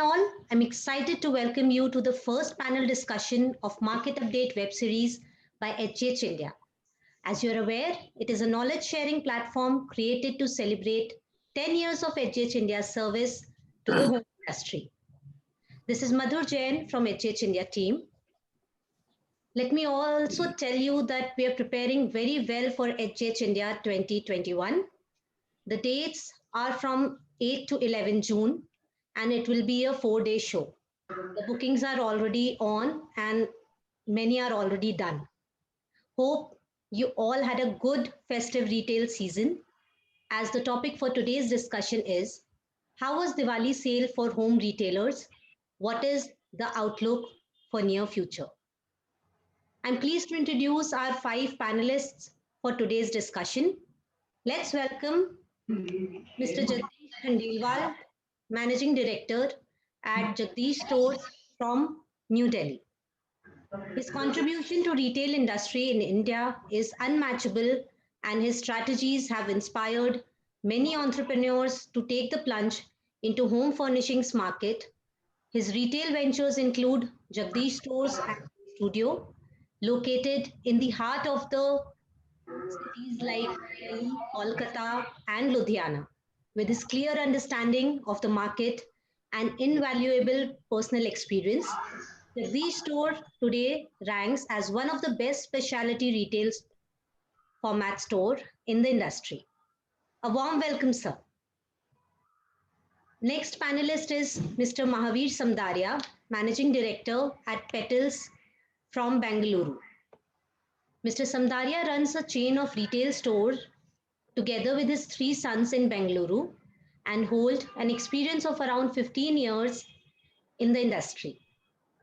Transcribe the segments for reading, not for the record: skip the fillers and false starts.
all, I'm excited to welcome you to the first panel discussion of Market Update web series by HGH India. As you're aware, it is a knowledge sharing platform created to celebrate 10 years of HGH India's service to the home industry. This is Madhur Jain from HGH India team. Let me also tell you that we are preparing very well for HGH India 2021. The dates are from 8 to 11 June and it will be a 4-day show. The bookings are already on and many are already done. Hope you all had a good festive retail season. As the topic for today's discussion is, how was Diwali sale for home retailers? What is the outlook for near future? I'm pleased to introduce our 5 panelists for today's discussion. Let's welcome Mr. Jagdish Khandelwal, Managing Director at Jagdish Stores from New Delhi. His contribution to retail industry in India is unmatchable and his strategies have inspired many entrepreneurs to take the plunge into home furnishings market. His retail ventures include Jagdish Stores and Studio, located in the heart of the cities like Delhi, Kolkata, and Ludhiana. With his clear understanding of the market and invaluable personal experience, Jagdish Store today ranks as one of the best specialty retail format store in the industry. A warm welcome, sir. Next panelist is Mr. Mahavir Samdaria, Managing Director at Petals from Bengaluru. Mr. Samdaria runs a chain of retail stores together with his 3 sons in Bengaluru and hold an experience of around 15 years in the industry.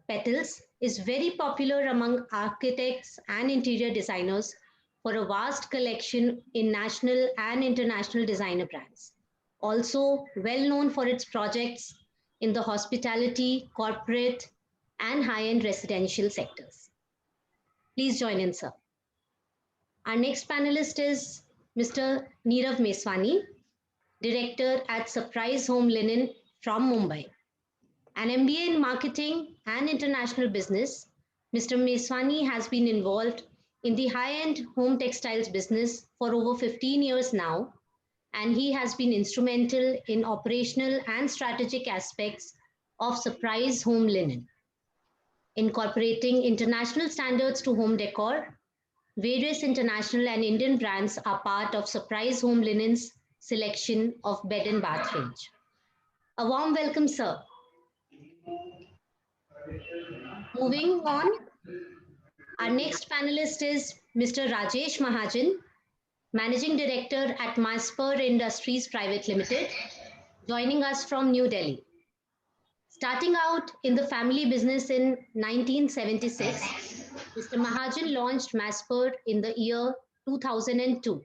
Petals is very popular among architects and interior designers for a vast collection in national and international designer brands. Also well known for its projects in the hospitality, corporate, and high-end residential sectors. Please join in, sir. Our next panelist is Mr. Nirav Meswani, Director at Surprise Home Linen from Mumbai. An MBA in Marketing and International Business, Mr. Meswani has been involved in the high-end home textiles business for over 15 years now, and he has been instrumental in operational and strategic aspects of Surprise Home Linen. Incorporating international standards to home decor, various international and Indian brands are part of Surprise Home Linen's selection of bed and bath range. A warm welcome, sir. Moving on, our next panelist is Mr. Rajesh Mahajan, Managing Director at Maspur Industries Private Limited, joining us from New Delhi. Starting out in the family business in 1976, Mr. Mahajan launched Maspur in the year 2002.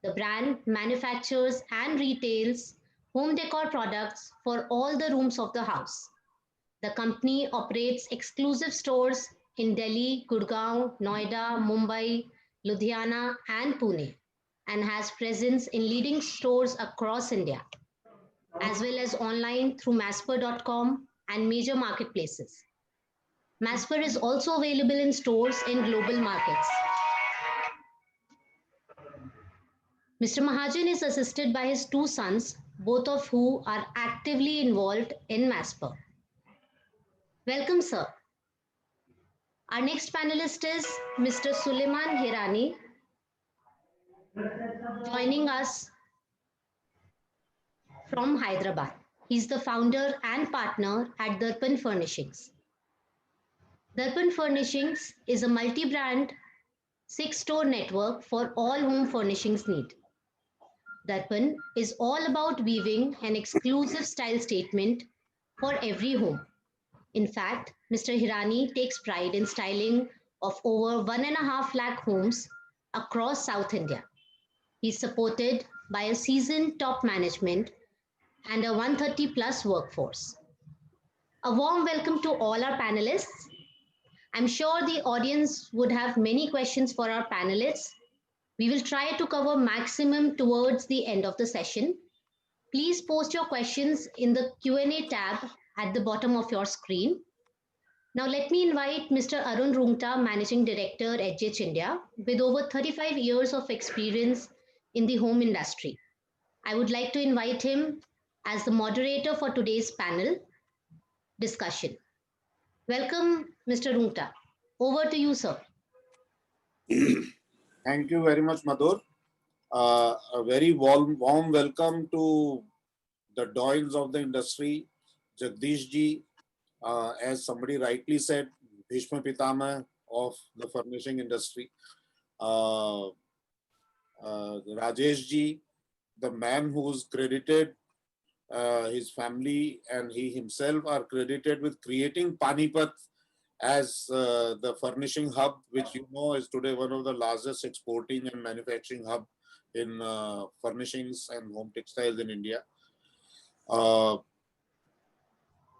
The brand manufactures and retails home decor products for all the rooms of the house. The company operates exclusive stores in Delhi, Gurgaon, Noida, Mumbai, Ludhiana, and Pune, and has presence in leading stores across India, as well as online through maspur.com and major marketplaces. Maspur is also available in stores in global markets. Mr. Mahajan is assisted by his 2 sons, both of whom are actively involved in Maspur. Welcome, sir. Our next panelist is Mr. Suleiman Hirani, joining us from Hyderabad. He's the founder and partner at Darpan Furnishings. Darpan Furnishings is a multi-brand 6-store network for all home furnishings need. Darpan is all about weaving an exclusive style statement for every home. In fact, Mr. Hirani takes pride in styling of over 1.5 lakh homes across South India. He's supported by a seasoned top management and a 130 plus workforce. A warm welcome to all our panelists. I'm sure the audience would have many questions for our panelists. We will try to cover maximum towards the end of the session. Please post your questions in the Q&A tab at the bottom of your screen. Now, let me invite Mr. Arun Rungta, Managing Director at HH India, with over 35 years of experience in the home industry. I would like to invite him as the moderator for today's panel discussion. Welcome, Mr. Rungta. Over to you, sir. Thank you very much, Madhur. A very warm welcome to the doyens of the industry, Jagdish ji, as somebody rightly said, Bhishma Pitama of the furnishing industry. Rajesh ji, the man who's credited, his family and he himself are credited with creating Panipat as the furnishing hub, which you know is today one of the largest exporting and manufacturing hub in furnishings and home textiles in India.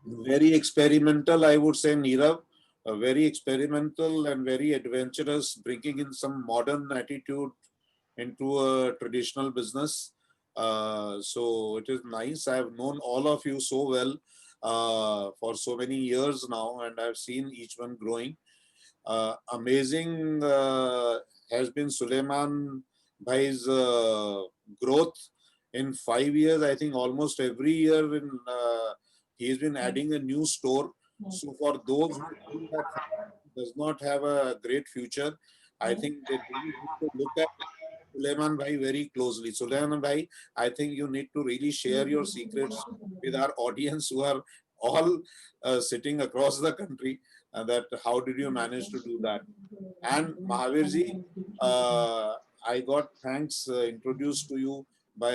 Very experimental, I would say, Nirav. Very experimental and very adventurous, bringing in some modern attitude into a traditional business. So it is nice. I have known all of you so well for so many years now, and I've seen each one growing. Amazing has been Suleiman Bhai's growth in 5 years. I think almost every year he's been adding a new store. So for those who think that does not have a great future, I think they really need to look at Suleiman Bhai very closely. Suleiman Bhai, I think you need to really share your secrets with our audience who are all sitting across the country. That how did you manage to do that? And Mahavirji, I got thanks introduced to you by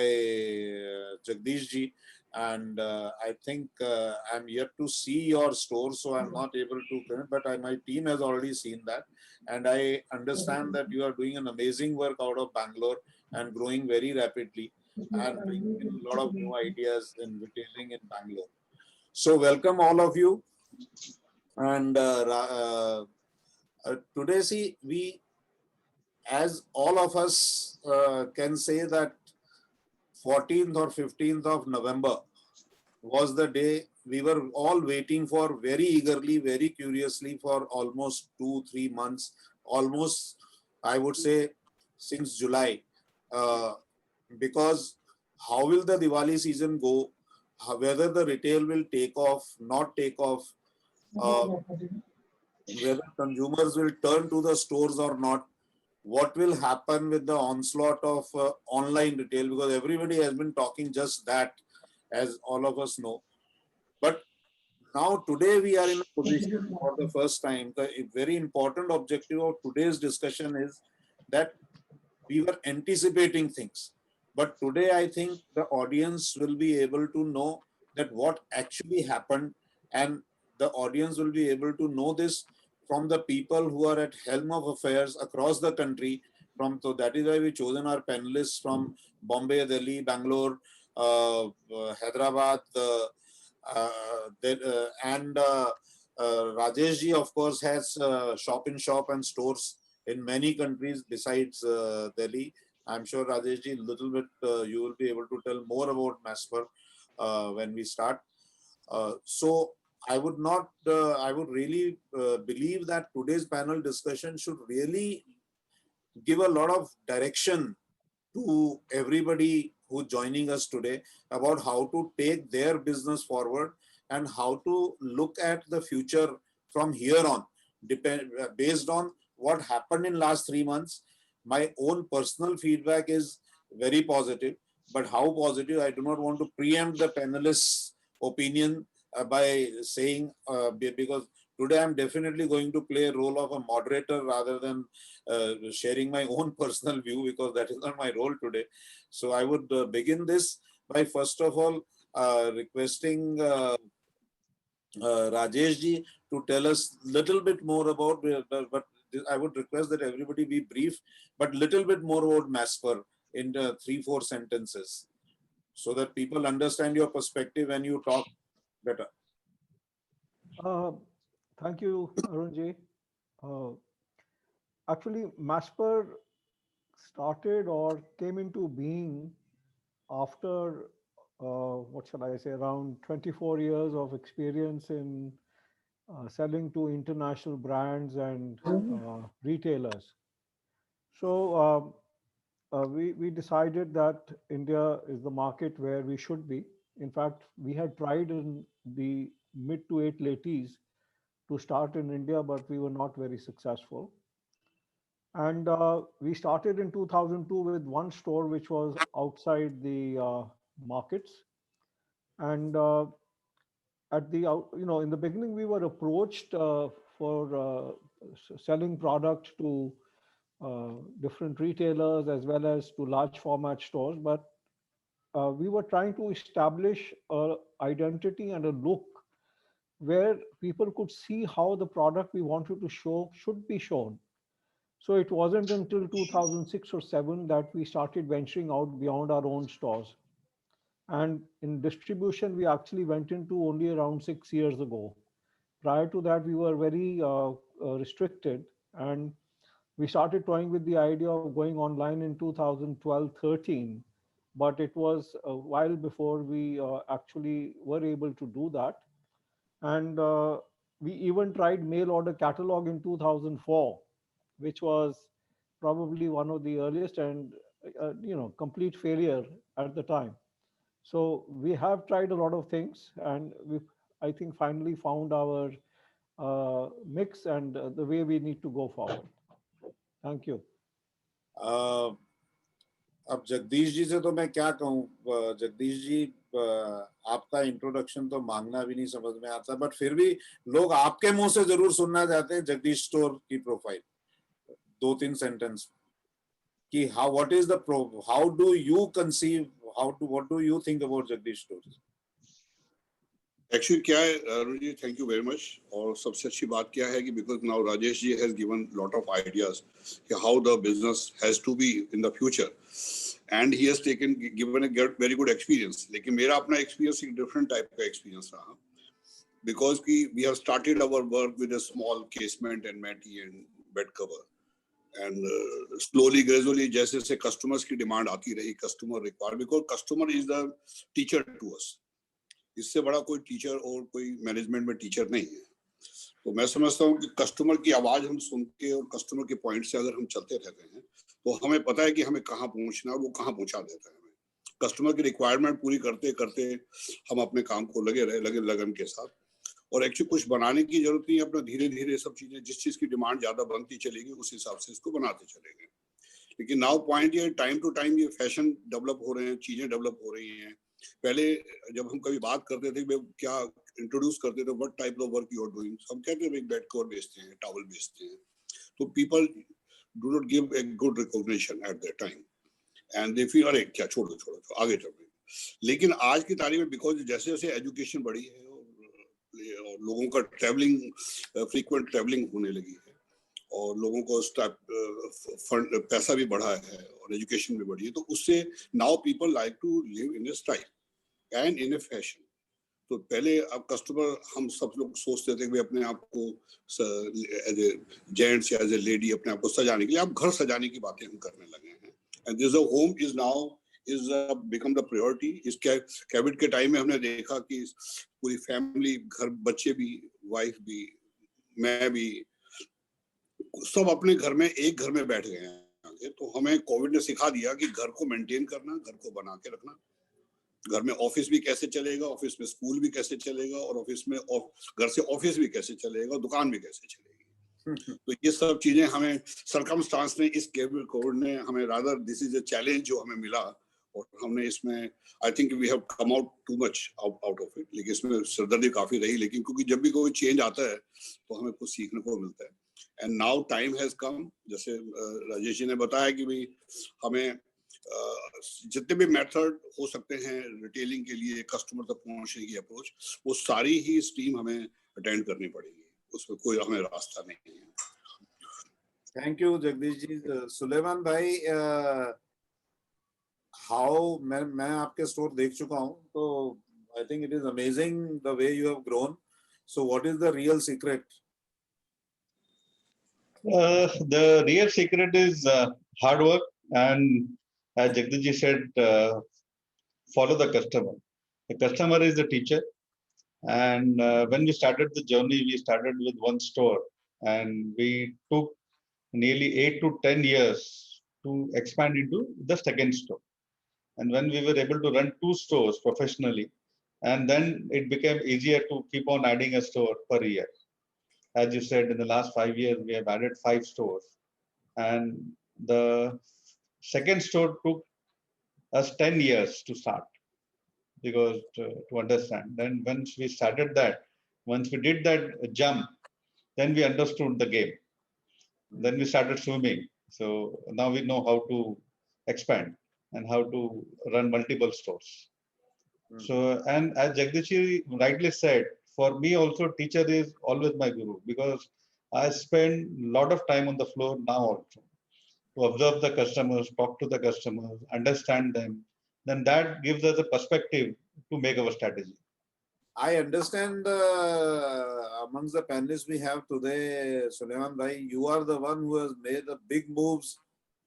Jagdish ji, and I think I'm yet to see your store, so I'm not able to. But my team has already seen that, and I understand that you are doing an amazing work out of Bangalore and growing very rapidly and bringing in a lot of new ideas in retailing in Bangalore. So welcome all of you, and today, see, as all of us can say that 14th or 15th of November was the day we were all waiting for very eagerly, very curiously for almost 2-3 months, almost, I would say, since July. Because how will the Diwali season go? Whether the retail will take off, not take off, whether consumers will turn to the stores or not, what will happen with the onslaught of online retail, because everybody has been talking just that, as all of us know. But now today we are in a position for the first time. The very important objective of today's discussion is that we were anticipating things. But today I think the audience will be able to know that what actually happened, and the audience will be able to know this from the people who are at helm of affairs across the country. So that is why we chosen our panelists from Bombay, Delhi, Bangalore, Hyderabad, and Rajesh ji, of course, has shop in shop and stores in many countries besides Delhi. I'm sure Rajesh ji, little bit you will be able to tell more about Masper when we start. So I would not, I would really believe that today's panel discussion should really give a lot of direction to everybody who's joining us today about how to take their business forward and how to look at the future from here on, based on what happened in last 3 months. My own personal feedback is very positive, but how positive, I do not want to preempt the panelists' opinion by saying, because today I'm definitely going to play a role of a moderator rather than sharing my own personal view, because that is not my role today. So I would begin this by first of all requesting Rajesh ji to tell us little bit more about, but I would request that everybody be brief, but little bit more about Masper in 3-4 sentences, so that people understand your perspective when you talk better. Uh, Thank you, Arunji. Uh, Actually, Masper started or came into being after what shall I say, around 24 years of experience in selling to international brands and retailers. So we decided that India is the market where we should be. In fact, we had tried in the mid to late 80s to start in India, but we were not very successful. And we started in 2002 with one store which was outside the markets. And at the in the beginning we were approached for selling product to different retailers as well as to large format stores, but we were trying to establish a identity and a look where people could see how the product we wanted to show should be shown. So it wasn't until 2006 or 7 that we started venturing out beyond our own stores. And in distribution, we actually went into only around 6 years ago. Prior to that, we were very restricted, and we started toying with the idea of going online in 2012-13, but it was a while before we actually were able to do that. And we even tried mail order catalog in 2004, which was probably one of the earliest and complete failure at the time. So we have tried a lot of things, and we've, I think, finally found our mix and the way we need to go forward. Thank you. अब जगदीश जी से तो मैं क्या कहूँ, जगदीश जी आपका introduction तो मांगना भी नहीं समझ में आता, बट फिर भी लोग आपके मुंह से जरूर सुनना चाहते हैं जगदीश स्टोर की प्रोफाइल, 2-3 सेंटेंस कि what is the how do you conceive, what do you think about Jagdish Stores? Actually क्या है Arun ji, thank you very much. और सबसे अच्छी बात क्या है कि because now Rajesh ji has given lot of ideas how the business has to be in the future, and he has given a very good experience. लेकिन मेरा अपना experience एक different type का experience रहा, because we have started our work with a small casement and matty and bed cover, and slowly gradually जैसे जैसे customers की demand आती रही, customer require, because customer is the teacher to us. इससे बड़ा कोई टीचर और कोई मैनेजमेंट में टीचर नहीं है. तो मैं समझता हूँ कि कस्टमर की आवाज हम सुन के और कस्टमर के पॉइंट से अगर हम चलते रहते हैं तो हमें पता है कि हमें कहाँ पहुंचना है, वो कहाँ पहुंचा देता है. हमें कस्टमर की रिक्वायरमेंट पूरी करते करते हम अपने काम को लगे लगन के साथ. और एक्चुअली कुछ बनाने की जरूरत नहीं है, अपना धीरे धीरे सब चीजें, जिस चीज की डिमांड ज्यादा बनती चलेगी उस हिसाब से इसको बनाते चलेंगे. लेकिन नाउ पॉइंट ये टाइम टू टाइम ये फैशन डेवलप हो रहे हैं, चीजें डेवलप हो रही हैं. पहले जब हम कभी बात करते थे क्या इंट्रोड्यूस करते थे, what type of work you are doing, हम कहते हैं बेड कवर बेचते हैं, टॉवल बेचते हैं, तो people do not give a good recognition at that time, and they feel अरे क्या छोड़ो आगे चल रहे. लेकिन आज की तारीख में बिकॉज जैसे जैसे एजुकेशन बढ़ी है और लोगों का ट्रैवलिंग, फ्रीक्वेंट ट्रैवलिंग होने लगी है और लोगों को फंड पैसा भी बढ़ा है और एजुकेशन भी बढ़ी है, तो उससे now people like to live in a style and in a fashion. तो पहले अब कस्टमर, हम सब लोग सोचते थे कि अपने आप को एज ए जेंट्स या एज ए लेडी अपने आप को सजाने के लिए, अब घर सजाने की बातें हम करने लगे हैं. And this home is now is become the priority. इस कोविड के टाइम में हमने देखा कि पूरी फैमिली, घर, बच्चे भी, वाइफ भी, मैं भी, सब अपने घर में एक घर में बैठ गए हैं. तो हमें कोविड ने सिखा दिया कि घर को मेंटेन करना, घर को बना के रखना, घर में ऑफिस भी कैसे चलेगा, ऑफिस में स्कूल भी कैसे चलेगा, और ऑफिस में घर से ऑफिस भी कैसे चलेगा, दुकान भी कैसे चलेगी. तो ये सब चीजें हमें सर्कमस्टांस ने, इस कोविड ने हमें, rather this is a challenge जो हमें मिला, और हमने इसमें I think we have come out too much out of it. लेकिन इसमें सिरदर्दी काफी रही, लेकिन क्योंकि जब भी कोई चेंज आता है तो हमें कुछ सीखने को मिलता है. एंड नाउ टाइम हैज कम, जैसे राजेश जी ने बताया कि भाई हमें जितने भी मेथड हो सकते हैं रिटेलिंग के लिए, कस्टमर तक पहुंचने की अप्रोच, वो सारी ही स्ट्रीम हमें अटेंड करनी पड़ेगी, उसमें कोई हमें रास्ता नहीं है. Thank you Jagdish ji. सुलेमान भाई, हाउ मैं आपके स्टोर देख चुका हूं, तो I think it is amazing the way you have grown. So what is the real secret? The real secret is hard work, and as Jagdish ji said, follow the customer. The customer is the teacher. And when we started the journey, we started with one store, and we took nearly 8 to 10 years to expand into the second store. And when we were able to run 2 stores professionally, and then it became easier to keep on adding a store per year. As you said, in the last 5 years, we have added 5 stores. And the second store took us 10 years to start, because to understand. Then once we started that, once we did that jump, then we understood the game. Then we started swimming. So now we know how to expand and how to run multiple stores. So, and as Jagdish rightly said, for me also teacher is always my guru, because I spend a lot of time on the floor now also to observe the customers, talk to the customers, understand them. Then that gives us a perspective to make our strategy. I understand amongst the panelists we have today, Sulaiman Bhai, you are the one who has made the big moves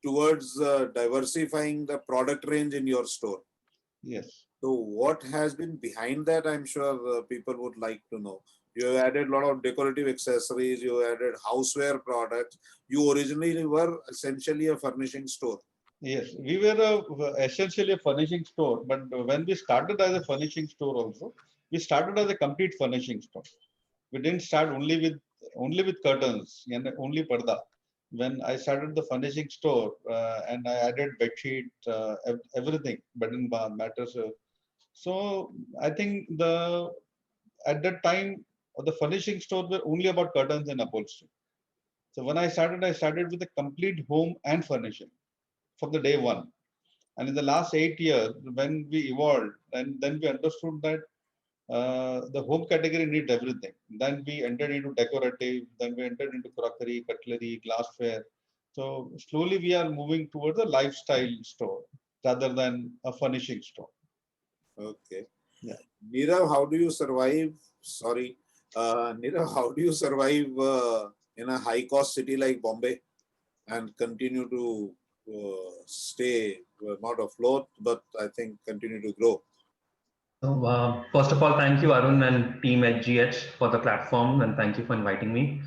towards diversifying the product range in your store. Yes. So what has been behind that? I'm sure people would like to know. You have added a lot of decorative accessories, you added houseware products. You originally were essentially a furnishing store. Yes, we were essentially a furnishing store, but when we started as a furnishing store also, we started as a complete furnishing store. We didn't start only with curtains and only parda. When I started the furnishing store and I added bed sheet, everything, bed and bath, mattresses. So I think at that time the furnishing store were only about curtains and upholstery. So when I started with a complete home and furnishing from the day one. And in the last 8 years, when we evolved, and then we understood that the home category needs everything. Then we entered into decorative, then we entered into crockery, cutlery, glassware. So slowly we are moving towards a lifestyle store rather than a furnishing store. Okay. Yeah. Nirav, how do you survive? Sorry. Nirav, how do you survive in a high cost city like Bombay and continue to stay not afloat, but I think continue to grow? So first of all, thank you, Arun and team at GH for the platform, and thank you for inviting me.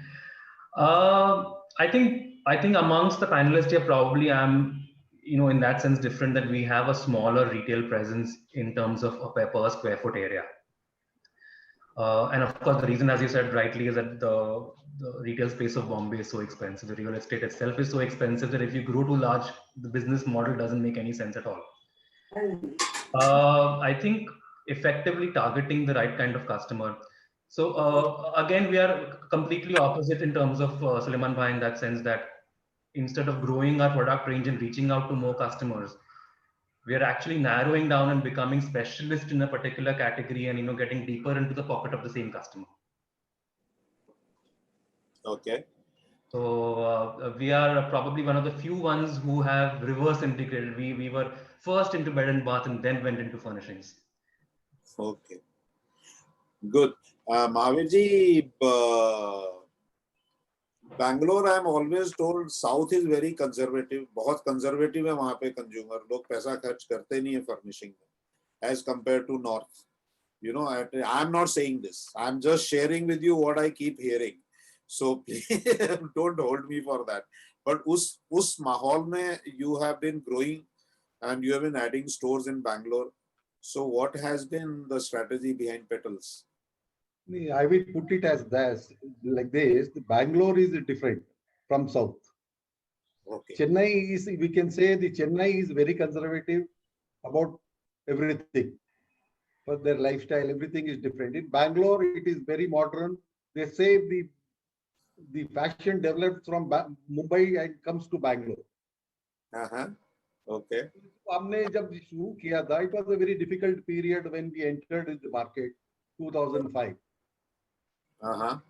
I think amongst the panelists here, probably I'm, in that sense different, that we have a smaller retail presence in terms of a per square foot area. And of course, the reason, as you said rightly, is that the retail space of Bombay is so expensive. The real estate itself is so expensive that if you grow too large, the business model doesn't make any sense at all. I think effectively targeting the right kind of customer. So again, we are completely opposite in terms of Sulaiman Bhai, in that sense that instead of growing our product range and reaching out to more customers, we are actually narrowing down and becoming specialist in a particular category, and getting deeper into the pocket of the same customer. Okay. So we are probably one of the few ones who have reverse integrated. We were first into bed and bath and then went into furnishings. Okay. Good. Mahavirji, Bangalore, I'm always told South is very conservative. बहुत conservative है वहाँ पे consumer. लोग पैसा खर्च करते नहीं है furnishing में, as compared to North. I'm not saying this. I'm just sharing with you what I keep hearing. So please don't hold me for that. But उस माहौल में you have been growing and you have been adding stores in Bangalore. So what has been the strategy behind Petals? I will put it as this, like this. Bangalore is different from South. Okay. Chennai is, we can say the Chennai is very conservative about everything. But their lifestyle, everything is different. In Bangalore, it is very modern. They say the fashion develops from Mumbai and comes to Bangalore. Okay. हमने जब शुरू किया था, it was a very difficult period when we entered in the market, 2005.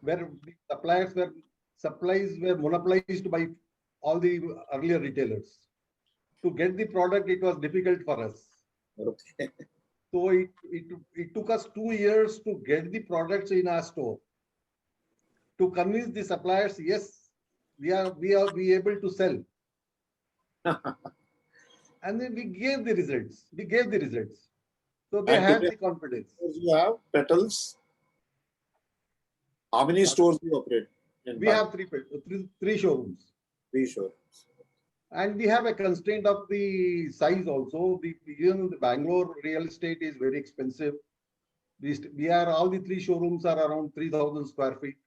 Where the supplies were monopolized by all the earlier retailers. To get the product, it was difficult for us. Okay. So it took us 2 years to get the products in our store. To convince the suppliers, yes, we are able to sell. And then we gave the results. So they And have today- the confidence. You have Petals. How many stores do you operate in We have three showrooms. 3 showrooms. And we have a constraint of the size also. Even the Bangalore real estate is very expensive. We are, all the 3 showrooms are around 3,000 square feet.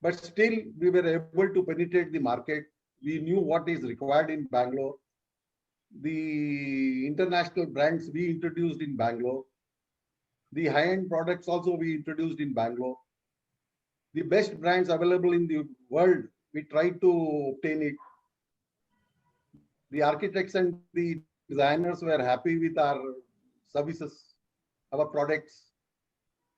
But still, we were able to penetrate the market. We knew what is required in Bangalore. The international brands we introduced in Bangalore. The high-end products also we introduced in Bangalore. The best brands available in the world, we tried to obtain it. The architects and the designers were happy with our services, our products.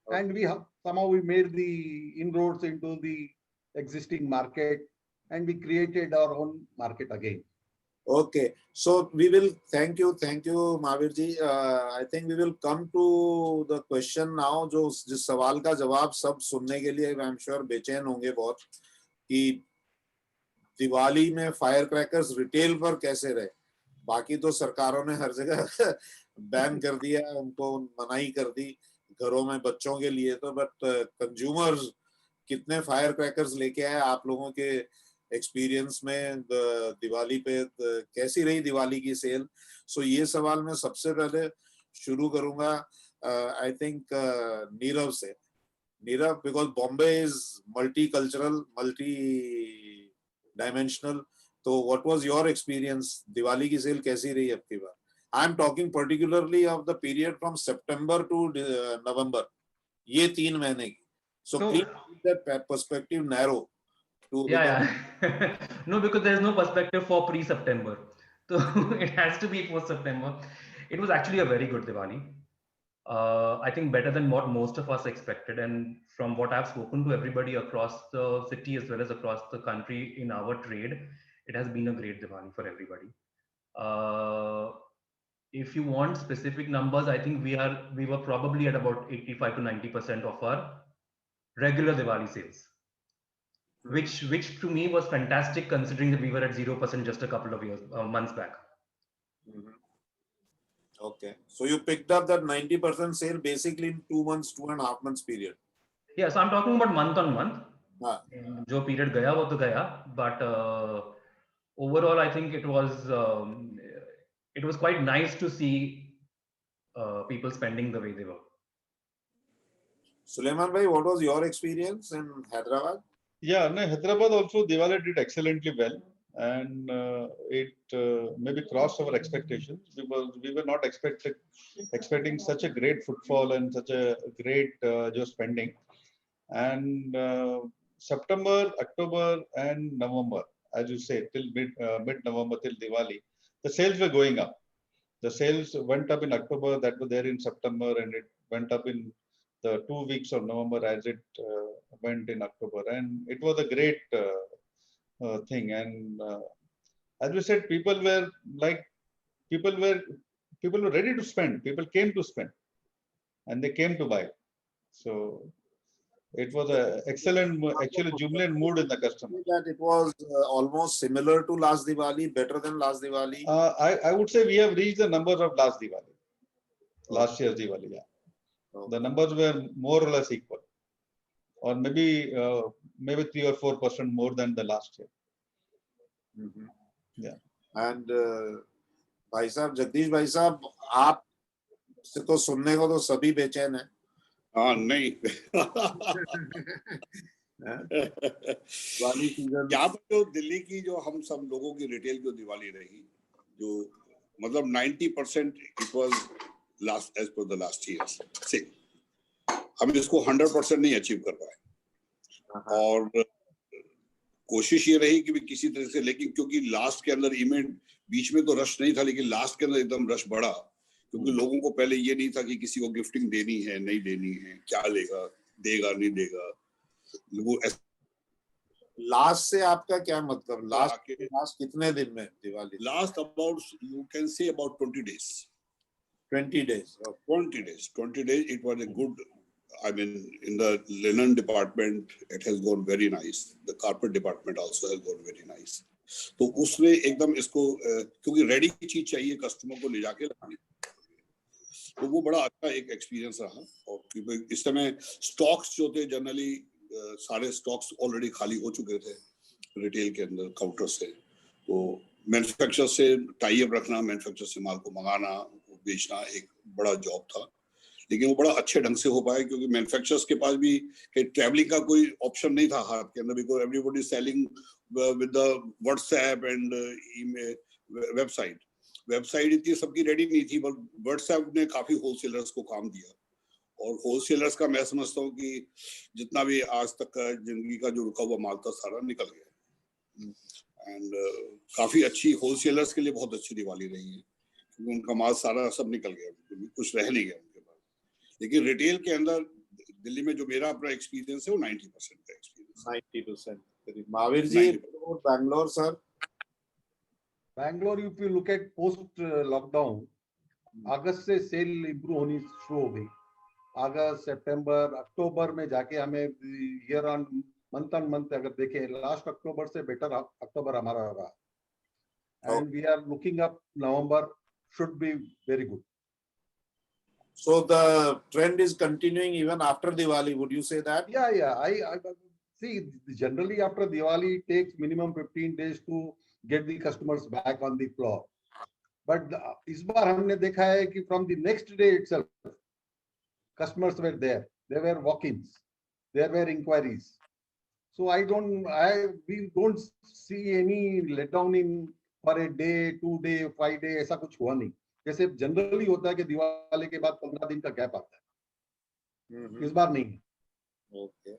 And somehow we made the inroads into the existing market, and we created our own market again. Okay, so we will thank you, Mahavir ji. I think we will come to the question now. जिस सवाल का जवाब सब सुनने के लिए I'm sure बेचैन होंगे बहुत कि दिवाली में फायर क्रैकर्स रिटेल पर कैसे रहे. बाकी तो सरकारों ने हर जगह बैन कर दिया, उनको मनाही कर दी घरों में बच्चों के लिए, तो बट कंज्यूमर्स कितने फायर क्रैकर्स लेके आए आप लोगों के एक्सपीरियंस में दिवाली पे कैसी रही दिवाली की सेल. सो ये सवाल मैं सबसे पहले शुरू करूंगा आई think Neerav say. Neerav, because Bombay is multicultural, multi dimensional, तो what was your experience? Diwali की सेल कैसी रही आपकी बार? I am talking particularly of the period from September to November, ये 3 महीने की. So please keep that perspective narrow. Yeah. No, because there is no perspective for pre-September. So it has to be post-September. It was actually a very good Diwali. I think better than what most of us expected. And from what I've spoken to everybody across the city as well as across the country in our trade, it has been a great Diwali for everybody. If you want specific numbers, I think we were probably at about 85 to 90% of our regular Diwali sales. Which to me was fantastic considering that we were at 0% just a couple of months back. Okay, so you picked up that 90% sale basically in 2 months, 2.5 months period. Yeah, so I'm talking about month on month. जो period गया वो तो गया, but overall I think it was quite nice to see people spending the way they were. Sulaiman bhai, what was your experience in Hyderabad? Yeah, no, Hyderabad also Diwali did excellently well, and it maybe crossed our expectations because we were not expecting such a great footfall and such a great just spending. And September, October, and November, as you say, till mid-November till Diwali, the sales were going up. The sales went up in October, that was there in September, and it went up in the 2 weeks of November as it went in October, and it was a great thing. And as we said, people were ready to spend. People came to spend, and they came to buy. So it was an excellent, actually jubilant mood in the customer. That it was almost similar to last Diwali, better than last Diwali. I would say we have reached the numbers of last Diwali, last year's Diwali. Yeah. The numbers were more or less equal, or maybe 3 or 4% more than the last year. Yeah. And भाई साहब, जगदीश भाई साहब, आप से तो सुनने को तो सभी बेचैन हैं. हाँ, नहीं. दिवाली सीजन यहाँ पर जो दिल्ली की जो हम सब लोगों की रिटेल जो दिवाली रही, जो मतलब 90% it was last as per the last years. See, हम इसको 100% नहीं अचीव कर पाए, और कोशिश ये रही कि भी किसी तरह से, लेकिन क्योंकि लास्ट के अंदर इवेंट बीच में तो रश नहीं था, लेकिन लास्ट के अंदर एकदम रश बढ़ा, क्योंकि लोगों को पहले ये नहीं था कि किसी को गिफ्टिंग देनी है नहीं देनी है, क्या लेगा, देगा नहीं देगा. वो लास्ट से आपका क्या मतलब? लास्ट कितने दिन में Diwali? Last about you can say about 20 days. 20 days. 20 days. 20 days. It was a good. I mean, in the linen department, it has gone very nice. The carpet department also has gone very nice. तो उसमें एकदम इसको क्योंकि ready चीज चाहिए customer को ले जाके लाने, तो वो बड़ा अच्छा एक एक्सपीरियंस रहा। और क्योंकि इस समय स्टॉक्स जो थे जनरली सारे स्टॉक्स ऑलरेडी खाली हो चुके थे रिटेल के अंदर काउंटर से, तो मैन्युफैक्चरर से टाई अप रखना, मैन्युफैक्चरर से माल को मंगाना बेचना एक बड़ा जॉब था, लेकिन वो बड़ा अच्छे ढंग से हो पाया क्योंकि मैन्युफैक्चरर्स के पास भी ट्रैवलिंग का कोई ऑप्शन नहीं था हाथ के अंदर, because everybody selling with the WhatsApp and email website इतनी सबकी रेडी नहीं थी, बट व्हाट्सएप ने काफी होलसेलर्स को काम दिया। और होलसेलर्स का मैं समझता हूँ कि जितना भी आज तक का जिंदगी का जो रुका हुआ माल था सारा निकल गया। एंड काफी अच्छी होलसेलर्स के लिए बहुत अच्छी दिवाली रही है क्योंकि उनका माल सारा सब निकल गया, कुछ रह नहीं गया उनके पास। लेकिन रिटेल के अंदर दिल्ली में जो मेरा अपना एक्सपीरियंस है वो 90% का experience. 90%। Mahavir ji, Bangalore sir. Bangalore if you look at post lockdown, अगस्त से सेल इंप्रूव होनी शुरू हो गई। अगस्त, सितंबर, अक्टूबर में जाके हमें ईयर ऑन मंथ अगर देखें, लास्ट अक्टूबर से बेटर अक्टूबर हमारा रहा। And we are looking up, November should be very good. So the trend is continuing even after Diwali, would you say that? Yeah. I see, generally after Diwali it takes minimum 15 days to get the customers back on the floor. But इस बार हमने देखा है कि from the next day itself, customers were there. There were walk-ins, there were inquiries. So we don't see any letdown in for a day, 2 day, 5 day, ऐसा कुछ हुआ नहीं। जैसे जनरली होता है कि दिवाली के बाद 15 दिन का गैप आता है, इस बार नहीं। Okay.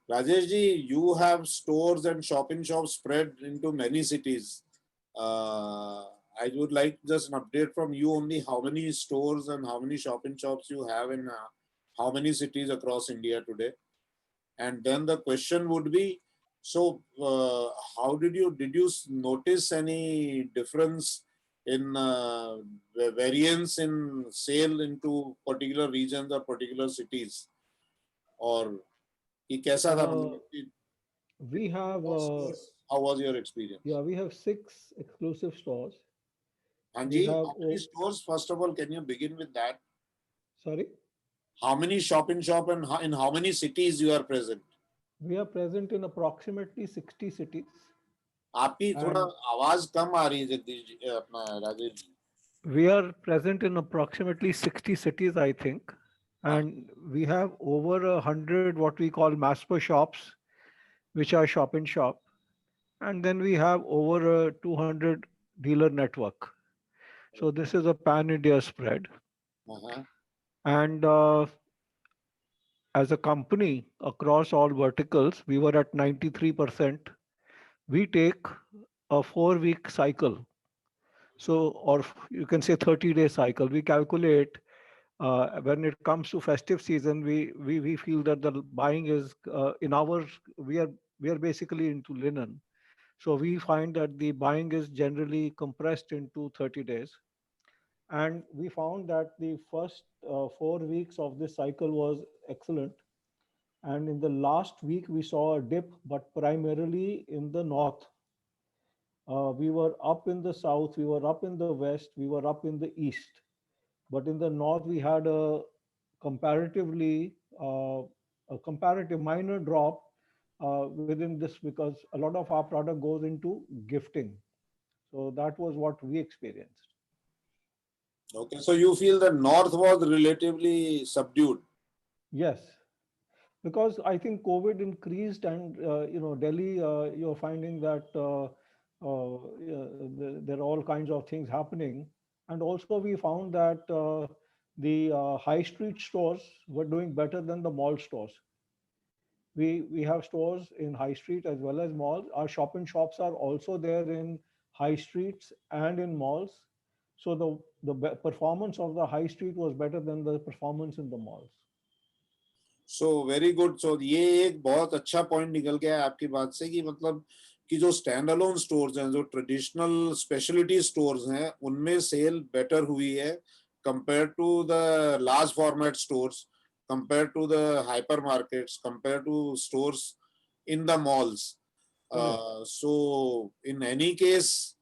Rajesh ji, you have stores and shopping shops spread into many cities. I would like just an update from you only how many stores and how many shopping shops you have in how many cities across India today. And then the question would be, so how did you notice any difference in variance in sale into particular regions or particular cities? Or कैसा था? We have how was your experience? Yeah, we have 6 exclusive stores. Anji, how many stores? First of all, can you begin with that? Sorry? How many shop-in shop and in how many cities you are present? We are present in approximately 60 cities. आपकी थोड़ा आवाज कम आ रही है जगदीश जी, अपना Rajesh ji. We are present in approximately 60 cities, I think. And we have over 100 what we call master shops, which are shop in shop. And then we have over 200 dealer network. So this is a pan-India spread. And as a company across all verticals, we were at 93%. We take a 4-week cycle. So, or you can say 30-day cycle. We calculate when it comes to festive season, we feel that the buying is we are basically into linen. So we find that the buying is generally compressed into 30 days. And we found that the first 4 weeks of this cycle was excellent. And in the last week, we saw a dip, but primarily in the north. We were up in the south, we were up in the west, we were up in the east. But in the north, we had a comparative minor drop within this because a lot of our product goes into gifting. So that was what we experienced. Okay, so you feel the north was relatively subdued? Yes, because I think COVID increased and, Delhi, you're finding that there are all kinds of things happening. And also we found that the high street stores were doing better than the mall stores. We have stores in high street as well as malls. Our shop and shops are also there in high streets and in malls. So the performance of the high street was better than the performance in the malls. So very good. So ये एक बहुत अच्छा point निकल गया है आपकी बात से कि मतलब कि जो स्टैंड अलोन स्टोर्स हैं, जो ट्रेडिशनल स्पेशलिटी स्टोर्स हैं, उनमें सेल बेटर हुई है compare to the large format stores, compare to the hypermarkets, compare to stores in the malls. So in any case,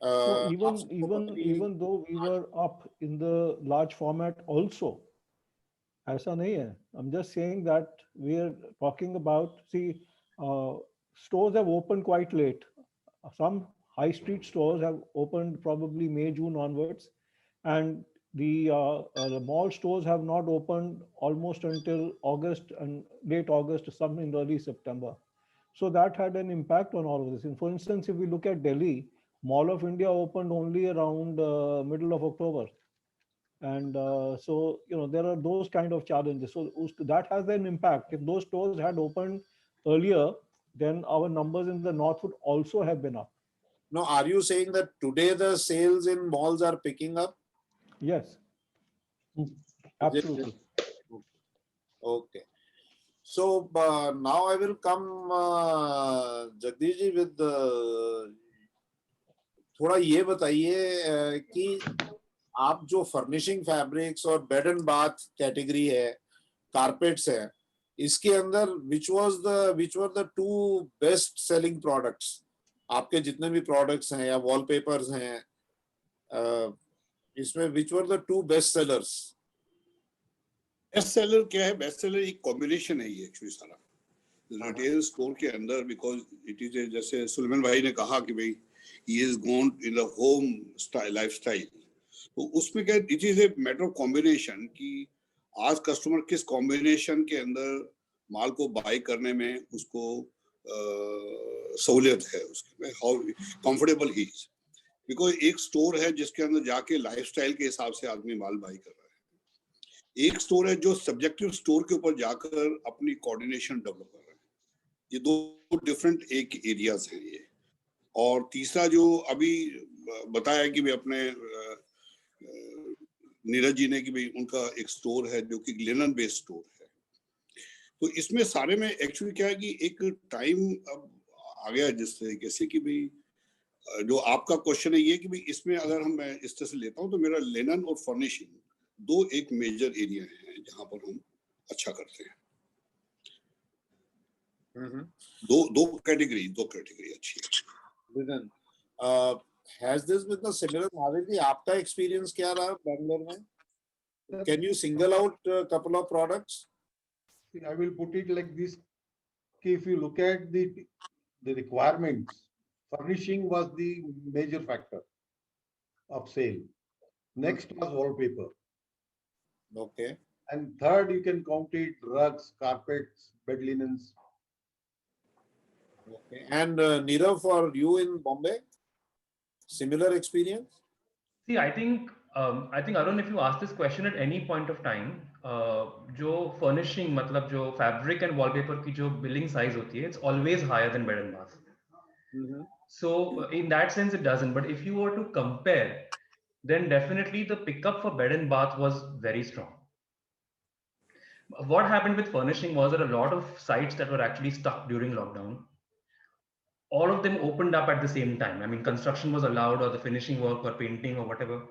So आपको even though we were up in the large format also, ऐसा नहीं है. I'm just saying that we are talking about, see, stores have opened quite late. Some high street stores have opened probably May, June onwards, and the mall stores have not opened almost until August and late August, some in early September. So that had an impact on all of this. And for instance, if we look at Delhi, Mall of India opened only around middle of October. And so, there are those kind of challenges. So that has an impact. If those stores had opened earlier, then our numbers in the north would also have been up. No, are you saying that today the sales in malls are picking up? Yes, absolutely. Okay. So now I will come, Jagdish ji, with थोड़ा ये बताइए कि आप जो furnishing fabrics और bed and bath category है, carpets है, इसके अंदर which were the two best selling products? आपके जितने भी प्रोडक्ट्स हैं या वॉलपेपर्स हैं, इसमें which were the two best sellers? Best seller क्या है? बेस्ट सेलर एक कॉम्बिनेशन है ये एक्चुअली सारा रिटेल स्टोर के अंदर, बिकॉज इट इज जैसे सुलेमान भाई ने कहा कि भाई he is gone in the home style lifestyle, तो उसमें क्या it is a matter of combination कि आज कस्टमर किस कॉम्बिनेशन के अंदर माल को बाय करने में उसको सहूलियत है, उसके में how comfortable he is, because एक स्टोर है जिसके अंदर जाके लाइफस्टाइल के हिसाब से आदमी माल बाय कर रहा है, एक स्टोर है जो सब्जेक्टिव स्टोर के ऊपर जाकर अपनी कोऑर्डिनेशन डेवलप कर रहा है. ये दो डिफरेंट एक एरियाज हैं ये. और तीसरा जो अभी बताया कि भाई अपने नीरज जी ने कि भाई उनका एक स्टोर है जो कि लिनन बेस्ड स्टोर है, तो इसमें सारे में एक्चुअली क्या है कि एक टाइम अब आ गया जिस तरीके से कि भाई जो आपका क्वेश्चन है ये कि भाई इसमें अगर हम मैं इस तरह से लेता हूँ तो मेरा लिनन और फर्निशिंग दो एक मेजर एरिया हैं जहां पर हम अच्छा करते हैं. दो कैटेगरी अच्छी है. Has this been a similar? Navid ji, आपका एक्सपीरियंस क्या रहा बैंगलोर में? Can you single out a couple of products? See, I will put it like this. If you look at the requirements, furnishing was the major factor of sale. Next was wallpaper. Okay. And third, you can count it rugs, carpets, bed linens. Okay. And Nirav, for you in Bombay, similar experience? See, I think Arun, if you ask this question at any point of time, जो furnishing मतलब जो fabric and wallpaper की जो billing size होती है, it's always higher than bed and bath. So in that sense, it doesn't. But if you were to compare, then definitely the pickup for bed and bath was very strong. What happened with furnishing was that a lot of sites that were actually stuck during lockdown, all of them opened up at the same time. I mean, construction was allowed, or the finishing work or painting or whatever